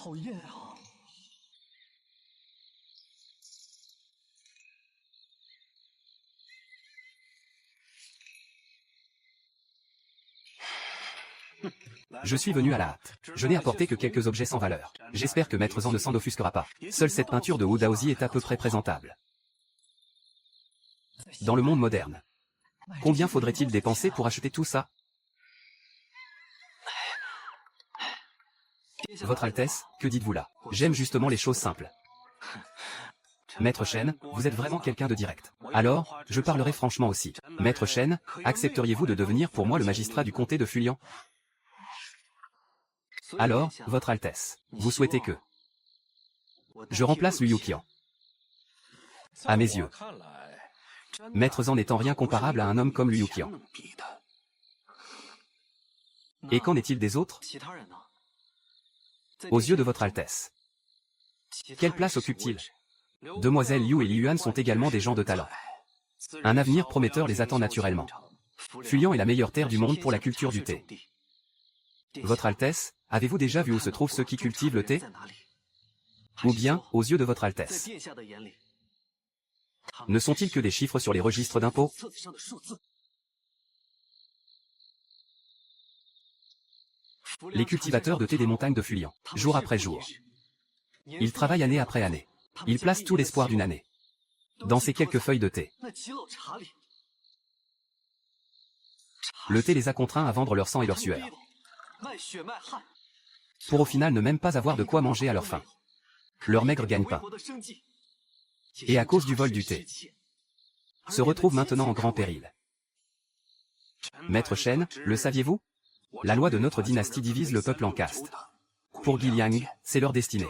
Je suis venu à la hâte. Je n'ai apporté que quelques objets sans valeur. J'espère que Maître Zan ne s'en offusquera pas. Seule cette peinture de Wu Daozi est à peu près présentable. Dans le monde moderne, combien faudrait-il dépenser pour acheter tout ça? Votre Altesse, que dites-vous là? J'aime justement les choses simples. Maître Shen, vous êtes vraiment quelqu'un de direct. Alors, je parlerai franchement aussi. Maître Shen, accepteriez-vous de devenir pour moi le magistrat du comté de Fulian? Alors, Votre Altesse, vous souhaitez que je remplace Liu Yuqian? À mes yeux, Maître Zan n'est en rien comparable à un homme comme Liu Yuqian. Et qu'en est-il des autres? Aux yeux de Votre Altesse, quelle place occupe-t-il? Demoiselle Liu et Li Yuan sont également des gens de talent. Un avenir prometteur les attend naturellement. Fulian est la meilleure terre du monde pour la culture du thé. Votre Altesse, avez-vous déjà vu où se trouvent ceux qui cultivent le thé? Ou bien, aux yeux de Votre Altesse, ne sont-ils que des chiffres sur les registres d'impôts? Les cultivateurs de thé des montagnes de Fulian, jour après jour. Ils travaillent année après année. Ils placent tout l'espoir d'une année dans ces quelques feuilles de thé. Le thé les a contraints à vendre leur sang et leur sueur, pour au final ne même pas avoir de quoi manger à leur faim. Leur maigre gagne-pain. Et à cause du vol du thé, se retrouvent maintenant en grand péril. Maître Shen, le saviez-vous? La loi de notre dynastie divise le peuple en castes. Pour Guiliang, c'est leur destinée.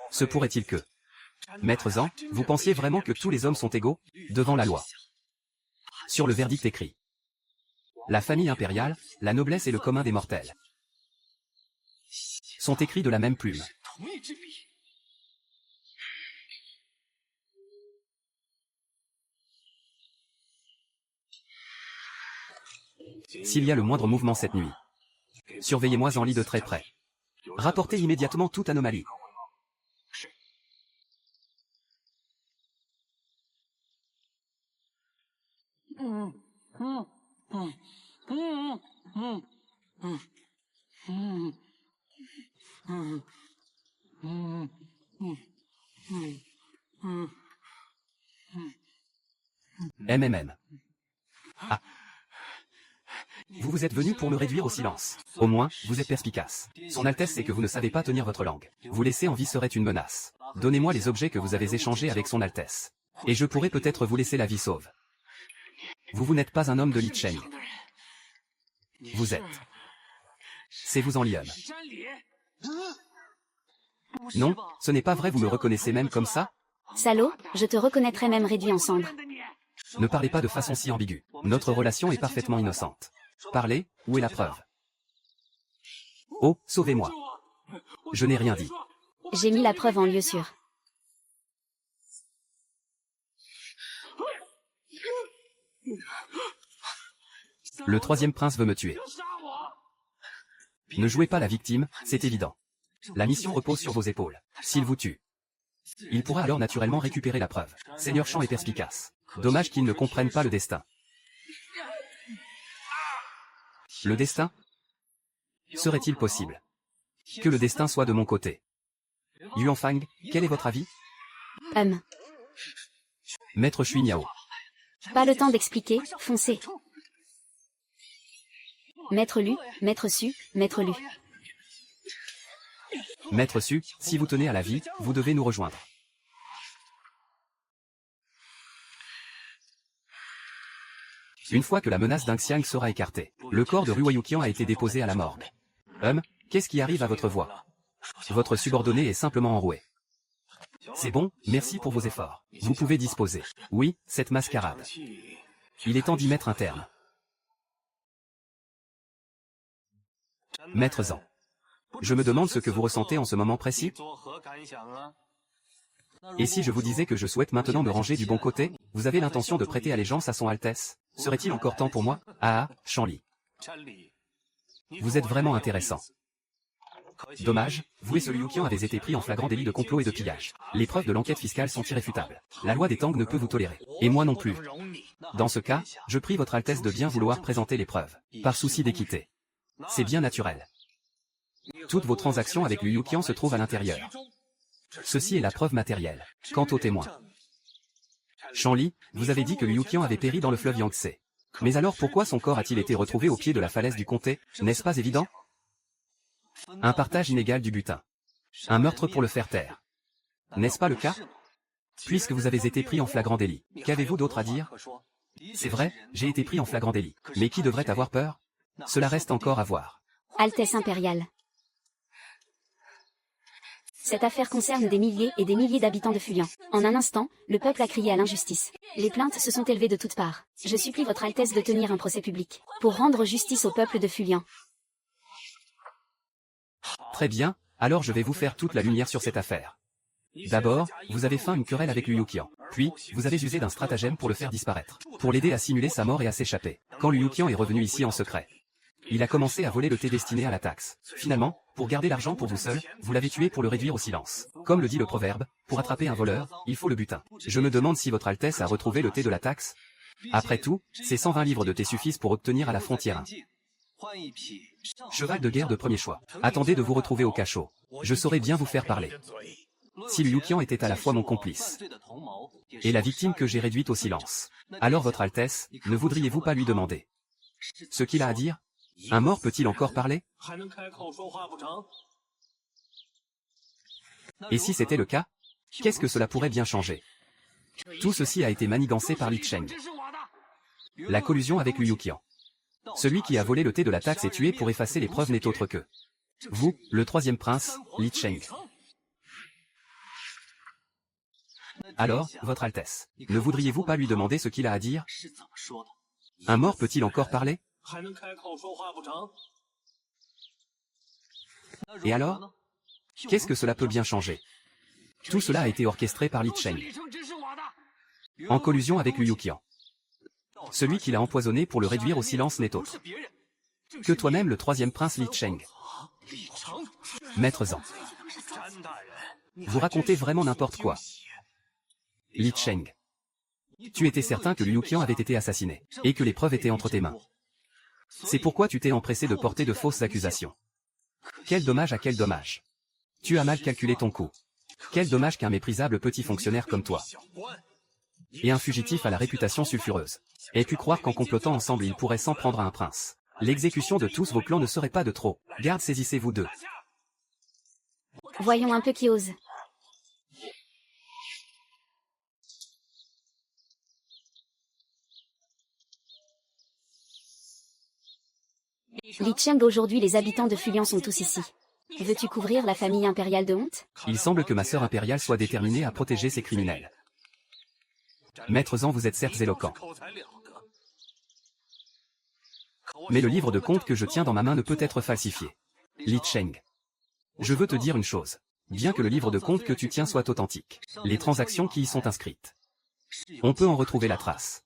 Se pourrait-il que... Maître Zan, vous pensiez vraiment que tous les hommes sont égaux, devant la loi? Sur le verdict écrit. La famille impériale, la noblesse et le commun des mortels sont écrits de la même plume. S'il y a le moindre mouvement cette nuit, surveillez-moi en lit de très près. Rapportez immédiatement toute anomalie. MMM. Ah. Vous êtes venu pour me réduire au silence. Au moins, vous êtes perspicace. Son Altesse sait que vous ne savez pas tenir votre langue. Vous laisser en vie serait une menace. Donnez-moi les objets que vous avez échangés avec son Altesse. Et je pourrais peut-être vous laisser la vie sauve. Vous n'êtes pas un homme de Li Cheng. Vous êtes. C'est vous en Lium. Non, ce n'est pas vrai, vous me reconnaissez même comme ça? Salaud, je te reconnaîtrais même réduit en cendres. Ne parlez pas de façon si ambiguë. Notre relation est parfaitement innocente. Parlez, où est la preuve? Oh, sauvez-moi. Je n'ai rien dit. J'ai mis la preuve en lieu sûr. Le troisième prince veut me tuer. Ne jouez pas la victime, c'est évident. La mission repose sur vos épaules. S'il vous tue, il pourra alors naturellement récupérer la preuve. Seigneur Shang est perspicace. Dommage qu'il ne comprenne pas le destin. Le destin? Serait-il possible que le destin soit de mon côté? Yuanfang, quel est votre avis? Maître Shui Niao. Pas le temps d'expliquer, foncez. Maître Lu, Maître Su, Maître Lu. Maître Su, si vous tenez à la vie, vous devez nous rejoindre. Une fois que la menace d'Anxiang sera écartée, le corps de Ruo Yuqian a été déposé à la morgue. Qu'est-ce qui arrive à votre voix? Votre subordonné est simplement enroué. C'est bon, merci pour vos efforts. Vous pouvez disposer. Oui, cette mascarade. Il est temps d'y mettre un terme. Maître Zhang. Je me demande ce que vous ressentez en ce moment précis. Et si je vous disais que je souhaite maintenant me ranger du bon côté, vous avez l'intention de prêter allégeance à son Altesse? Serait-il encore temps pour moi? Ah, Shanli. Vous êtes vraiment intéressant. Dommage, vous et ce Liu Qian avez été pris en flagrant délit de complot et de pillage. Les preuves de l'enquête fiscale sont irréfutables. La loi des Tang ne peut vous tolérer. Et moi non plus. Dans ce cas, je prie votre Altesse de bien vouloir présenter les preuves. Par souci d'équité. C'est bien naturel. Toutes vos transactions avec Liu Qian se trouvent à l'intérieur. Ceci est la preuve matérielle. Quant aux témoins. Shanli, vous avez dit que Liu Qian avait péri dans le fleuve Yangtze. Mais alors pourquoi son corps a-t-il été retrouvé au pied de la falaise du comté? N'est-ce pas évident? Un partage inégal du butin. Un meurtre pour le faire taire. N'est-ce pas le cas? Puisque vous avez été pris en flagrant délit, qu'avez-vous d'autre à dire? C'est vrai, j'ai été pris en flagrant délit. Mais qui devrait avoir peur? Cela reste encore à voir. Altesse impériale. Cette affaire concerne des milliers et des milliers d'habitants de Fulian. En un instant, le peuple a crié à l'injustice. Les plaintes se sont élevées de toutes parts. Je supplie votre Altesse de tenir un procès public, pour rendre justice au peuple de Fulian. Très bien, alors je vais vous faire toute la lumière sur cette affaire. D'abord, vous avez feint une querelle avec Liu Qian. Puis, vous avez usé d'un stratagème pour le faire disparaître, pour l'aider à simuler sa mort et à s'échapper. Quand Liu Qian est revenu ici en secret, il a commencé à voler le thé destiné à la taxe. Finalement, pour garder l'argent pour vous seul, vous l'avez tué pour le réduire au silence. Comme le dit le proverbe, pour attraper un voleur, il faut le butin. Je me demande si votre Altesse a retrouvé le thé de la taxe. Après tout, ces 120 livres de thé suffisent pour obtenir à la frontière un cheval de guerre de premier choix. Attendez de vous retrouver au cachot. Je saurais bien vous faire parler. Si Liu Qian était à la fois mon complice et la victime que j'ai réduite au silence, alors votre Altesse, ne voudriez-vous pas lui demander ce qu'il a à dire? Un mort peut-il encore parler? Et si c'était le cas, qu'est-ce que cela pourrait bien changer? Tout ceci a été manigancé par Li Cheng. La collusion avec Liu Qian. Celui qui a volé le thé de la taxe et tué pour effacer les preuves n'est autre que vous, le troisième prince, Li Cheng. Alors, votre Altesse, ne voudriez-vous pas lui demander ce qu'il a à dire? Un mort peut-il encore parler? Et alors? Qu'est-ce que cela peut bien changer? Tout cela a été orchestré par Li Cheng, en collusion avec Liu Qian. Celui qui l'a empoisonné pour le réduire au silence n'est autre que toi-même, le troisième prince Li Cheng. Maître Zhang, vous racontez vraiment n'importe quoi. Li Cheng, tu étais certain que Liu Qian avait été assassiné, et que les preuves étaient entre tes mains. C'est pourquoi tu t'es empressé de porter de fausses accusations. Quel dommage à quel dommage. Tu as mal calculé ton coup. Quel dommage qu'un méprisable petit fonctionnaire comme toi, et un fugitif à la réputation sulfureuse, ait pu croire qu'en complotant ensemble ils pourraient s'en prendre à un prince. L'exécution de tous vos plans ne serait pas de trop. Garde, saisissez-vous d'eux. Voyons un peu qui ose. Li Cheng, aujourd'hui les habitants de Fulian sont tous ici. Veux-tu couvrir la famille impériale de honte? Il semble que ma sœur impériale soit déterminée à protéger ces criminels. Maître Zhang, vous êtes certes éloquent. Mais le livre de comptes que je tiens dans ma main ne peut être falsifié. Li Cheng, je veux te dire une chose. Bien que le livre de comptes que tu tiens soit authentique, les transactions qui y sont inscrites, on peut en retrouver la trace.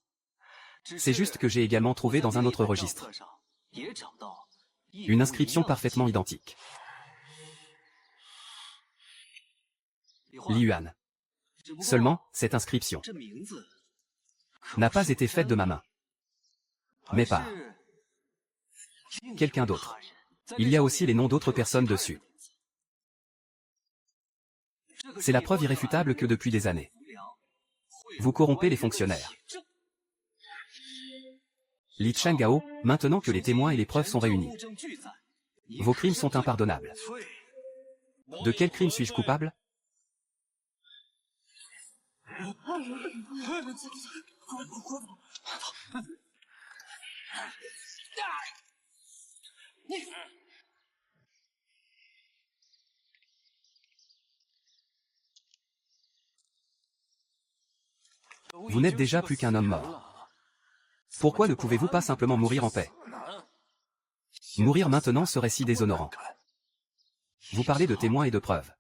C'est juste que j'ai également trouvé dans un autre registre une inscription parfaitement identique. Li Yuan. Seulement, cette inscription n'a pas été faite de ma main, mais par quelqu'un d'autre. Il y a aussi les noms d'autres personnes dessus. C'est la preuve irréfutable que depuis des années, vous corrompez les fonctionnaires. Li Chengao, maintenant que les témoins et les preuves sont réunis, vos crimes sont impardonnables. De quel crime suis-je coupable? Vous n'êtes déjà plus qu'un homme mort. Pourquoi ne pouvez-vous pas simplement mourir en paix? Mourir maintenant serait si déshonorant. Vous parlez de témoins et de preuves.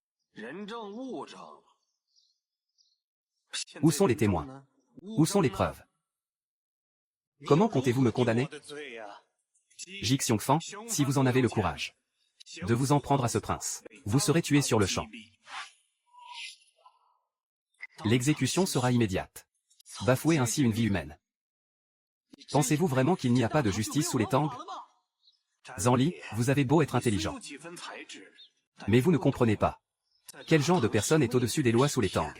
Où sont les témoins? Où sont les preuves? Comment comptez-vous me condamner? Jig Xiongfang, si vous en avez le courage de vous en prendre à ce prince, vous serez tué sur le champ. L'exécution sera immédiate. Bafouer ainsi une vie humaine. Pensez-vous vraiment qu'il n'y a pas de justice sous les Tang? Zhang Li, vous avez beau être intelligent, mais vous ne comprenez pas. Quel genre de personne est au-dessus des lois sous les Tang?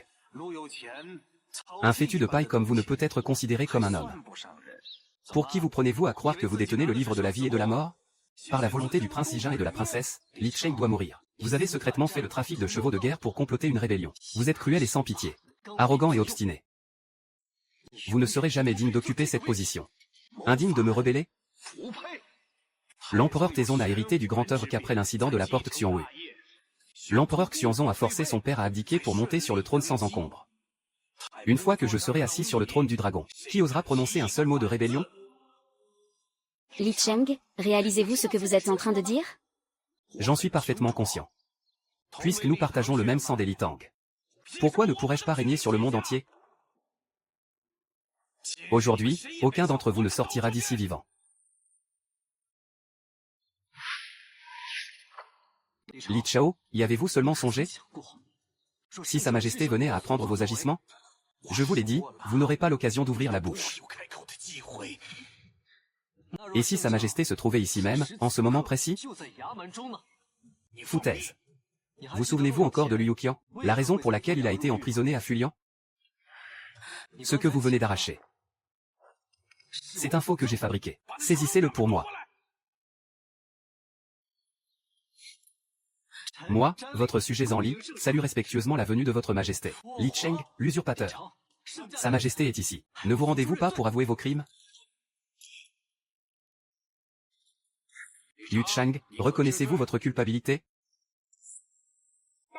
Un fétu de paille comme vous ne peut être considéré comme un homme. Pour qui vous prenez-vous à croire que vous détenez le livre de la vie et de la mort? Par la volonté du prince Yijin et de la princesse, Li Cheng doit mourir. Vous avez secrètement fait le trafic de chevaux de guerre pour comploter une rébellion. Vous êtes cruel et sans pitié. Arrogant et obstiné. Vous ne serez jamais digne d'occuper cette position. Indigne de me rebeller? L'empereur Taizong n'a hérité du grand œuvre qu'après l'incident de la porte Xionghui. L'empereur Xuanzong a forcé son père à abdiquer pour monter sur le trône sans encombre. Une fois que je serai assis sur le trône du dragon, qui osera prononcer un seul mot de rébellion? Li Cheng, réalisez-vous ce que vous êtes en train de dire? J'en suis parfaitement conscient. Puisque nous partageons le même sang des Li Tang, pourquoi ne pourrais-je pas régner sur le monde entier? Aujourd'hui, aucun d'entre vous ne sortira d'ici vivant. Li Chao, y avez-vous seulement songé? Si Sa Majesté venait à apprendre vos agissements, je vous l'ai dit, vous n'aurez pas l'occasion d'ouvrir la bouche. Et si Sa Majesté se trouvait ici même, en ce moment précis? Foutaise. Vous souvenez-vous encore de Liu Qian, la raison pour laquelle il a été emprisonné à Fulian? Ce que vous venez d'arracher, c'est un faux que j'ai fabriqué. Saisissez-le pour moi. Moi, votre sujet Zhang Li, salue respectueusement la venue de votre majesté. Li Cheng, l'usurpateur. Sa Majesté est ici. Ne vous rendez-vous pas pour avouer vos crimes? Yu Chang, reconnaissez-vous votre culpabilité?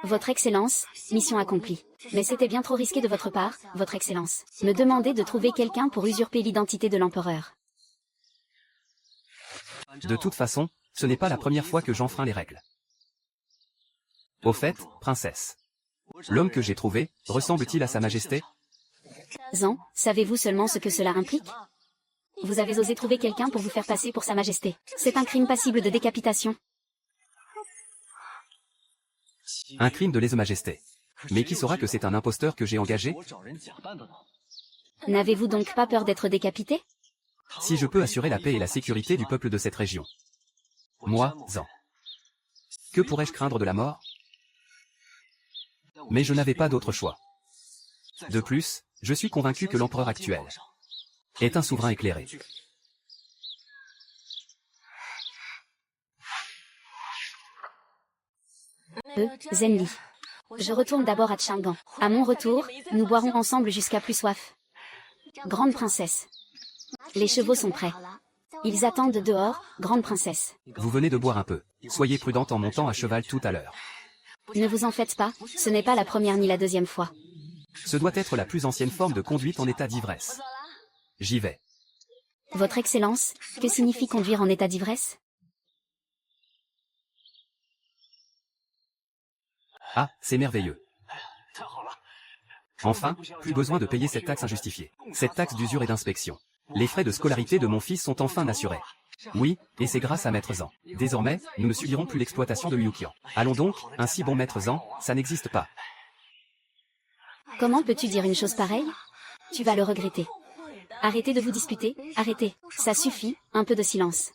Votre Excellence, mission accomplie. Mais c'était bien trop risqué de votre part, Votre Excellence. Me demander de trouver quelqu'un pour usurper l'identité de l'empereur. De toute façon, ce n'est pas la première fois que j'enfreins les règles. Au fait, princesse, l'homme que j'ai trouvé, ressemble-t-il à Sa Majesté? Zan, savez-vous seulement ce que cela implique? Vous avez osé trouver quelqu'un pour vous faire passer pour Sa Majesté. C'est un crime passible de décapitation. Un crime de lèse-majesté. Mais qui saura que c'est un imposteur que j'ai engagé? N'avez-vous donc pas peur d'être décapité? Si je peux assurer la paix et la sécurité du peuple de cette région. Moi, Zan. Que pourrais-je craindre de la mort? Mais je n'avais pas d'autre choix. De plus, je suis convaincu que l'empereur actuel est un souverain éclairé. Zenli. Je retourne d'abord à Chang'an. À mon retour, nous boirons ensemble jusqu'à plus soif. Grande princesse. Les chevaux sont prêts. Ils attendent dehors, grande princesse. Vous venez de boire un peu. Soyez prudente en montant à cheval tout à l'heure. Ne vous en faites pas, ce n'est pas la première ni la deuxième fois. Ce doit être la plus ancienne forme de conduite en état d'ivresse. J'y vais. Votre Excellence, que signifie conduire en état d'ivresse? Ah, c'est merveilleux. Enfin, plus besoin de payer cette taxe injustifiée. Cette taxe d'usure et d'inspection. Les frais de scolarité de mon fils sont enfin assurés. Oui, et c'est grâce à Maître Zan. Désormais, nous ne subirons plus l'exploitation de Liu Qian. Allons donc, un si bon Maître Zan, ça n'existe pas. Comment peux-tu dire une chose pareille? Tu vas le regretter. Arrêtez de vous disputer, arrêtez. Ça suffit, un peu de silence.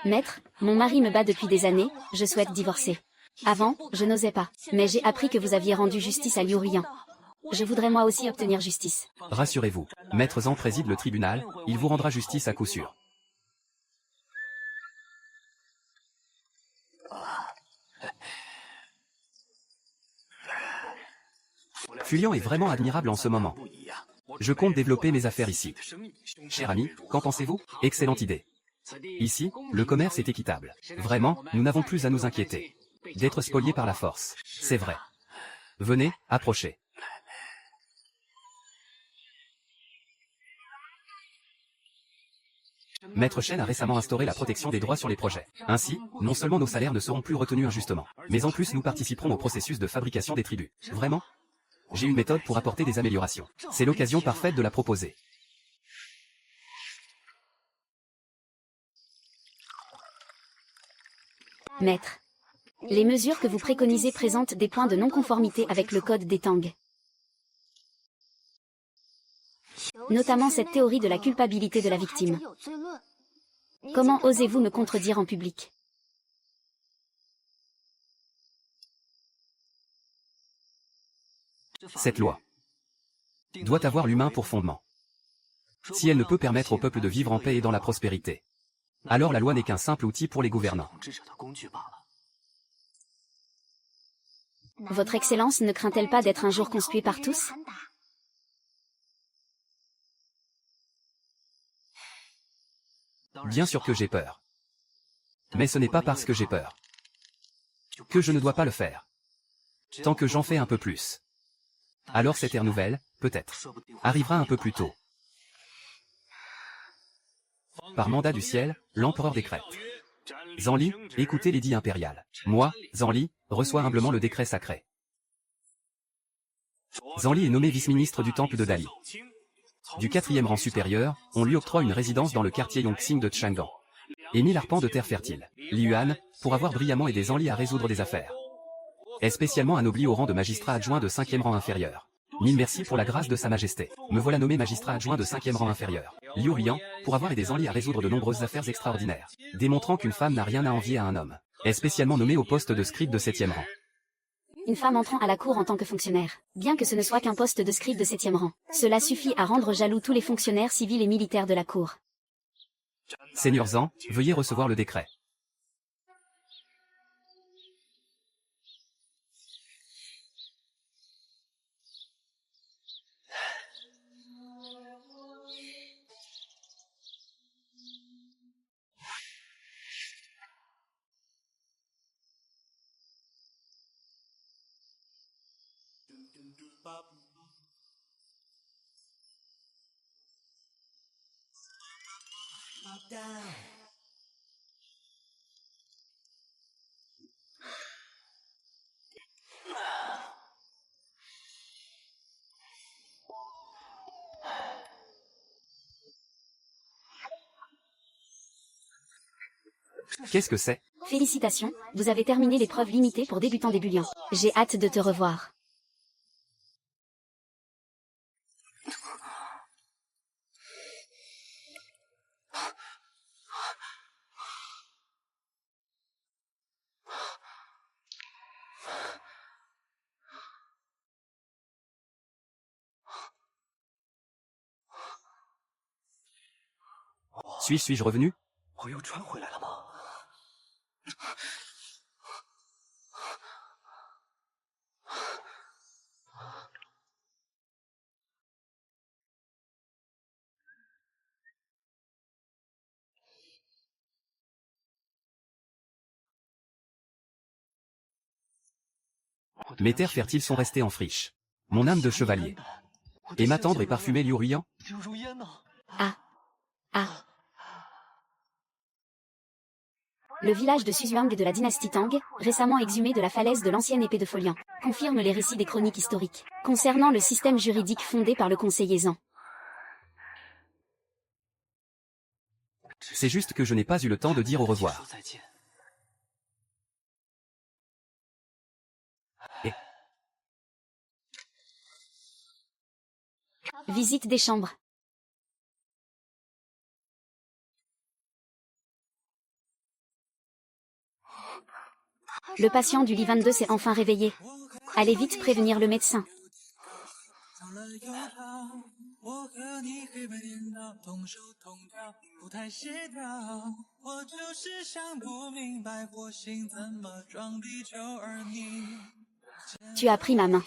Maître, mon mari me bat depuis des années, je souhaite divorcer. Avant, je n'osais pas, mais j'ai appris que vous aviez rendu justice à Liu Rian. Je voudrais moi aussi obtenir justice. Rassurez-vous, Maître Zan préside le tribunal, il vous rendra justice à coup sûr. Fulian est vraiment admirable en ce moment. Je compte développer mes affaires ici. Cher ami, qu'en pensez-vous? Excellente idée. Ici, le commerce est équitable. Vraiment, nous n'avons plus à nous inquiéter d'être spoliés par la force. C'est vrai. Venez, approchez. Maître Shen a récemment instauré la protection des droits sur les projets. Ainsi, non seulement nos salaires ne seront plus retenus injustement, mais en plus nous participerons au processus de fabrication des tributs. Vraiment? J'ai une méthode pour apporter des améliorations. C'est l'occasion parfaite de la proposer. Maître. Les mesures que vous préconisez présentent des points de non-conformité avec le code des Tang. Notamment cette théorie de la culpabilité de la victime. Comment osez-vous me contredire en public? Cette loi doit avoir l'humain pour fondement. Si elle ne peut permettre au peuple de vivre en paix et dans la prospérité, alors la loi n'est qu'un simple outil pour les gouvernants. Votre Excellence ne craint-elle pas d'être un jour conspuée par tous? Bien sûr que j'ai peur. Mais ce n'est pas parce que j'ai peur que je ne dois pas le faire. Tant que j'en fais un peu plus, alors cette ère nouvelle, peut-être, arrivera un peu plus tôt. Par mandat du ciel, l'empereur décrète. Zanli, écoutez l'édit impérial. Moi, Zanli, reçois humblement le décret sacré. Zanli est nommé vice-ministre du temple de Dali. Du 4e rang supérieur, on lui octroie une résidence dans le quartier Yongxing de Chang'an. Et 1000 arpents de terre fertile. Liuan, pour avoir brillamment aidé Zanli à résoudre des affaires. Est spécialement anobli au rang de magistrat adjoint de 5e rang inférieur. 1000 merci pour la grâce de Sa Majesté. Me voilà nommé magistrat adjoint de 5e rang inférieur. Liu Rian, pour avoir aidé Zanli à résoudre de nombreuses affaires extraordinaires. Démontrant qu'une femme n'a rien à envier à un homme. Est spécialement nommé au poste de scribe de 7e rang. Une femme entrant à la cour en tant que fonctionnaire, bien que ce ne soit qu'un poste de scribe de 7e rang. Cela suffit à rendre jaloux tous les fonctionnaires civils et militaires de la cour. Seigneur Zan, veuillez recevoir le décret. Qu'est-ce que c'est? Félicitations, vous avez terminé l'épreuve limitée pour débutants débutants. J'ai hâte de te revoir. Suis-je revenu? Mes terres fertiles sont restées en friche. Mon âme de chevalier. Et ma tendre et parfumée Liu Ruyan? Ah. Ah. Le village de Suzuang de la dynastie Tang, récemment exhumé de la falaise de l'ancienne épée de Folian, confirme les récits des chroniques historiques, concernant le système juridique fondé par le conseiller Zhang. C'est juste que je n'ai pas eu le temps de dire au revoir. Et Visite des chambres. Le patient du lit 22 s'est enfin réveillé. Allez vite prévenir le médecin. Tu as pris ma main.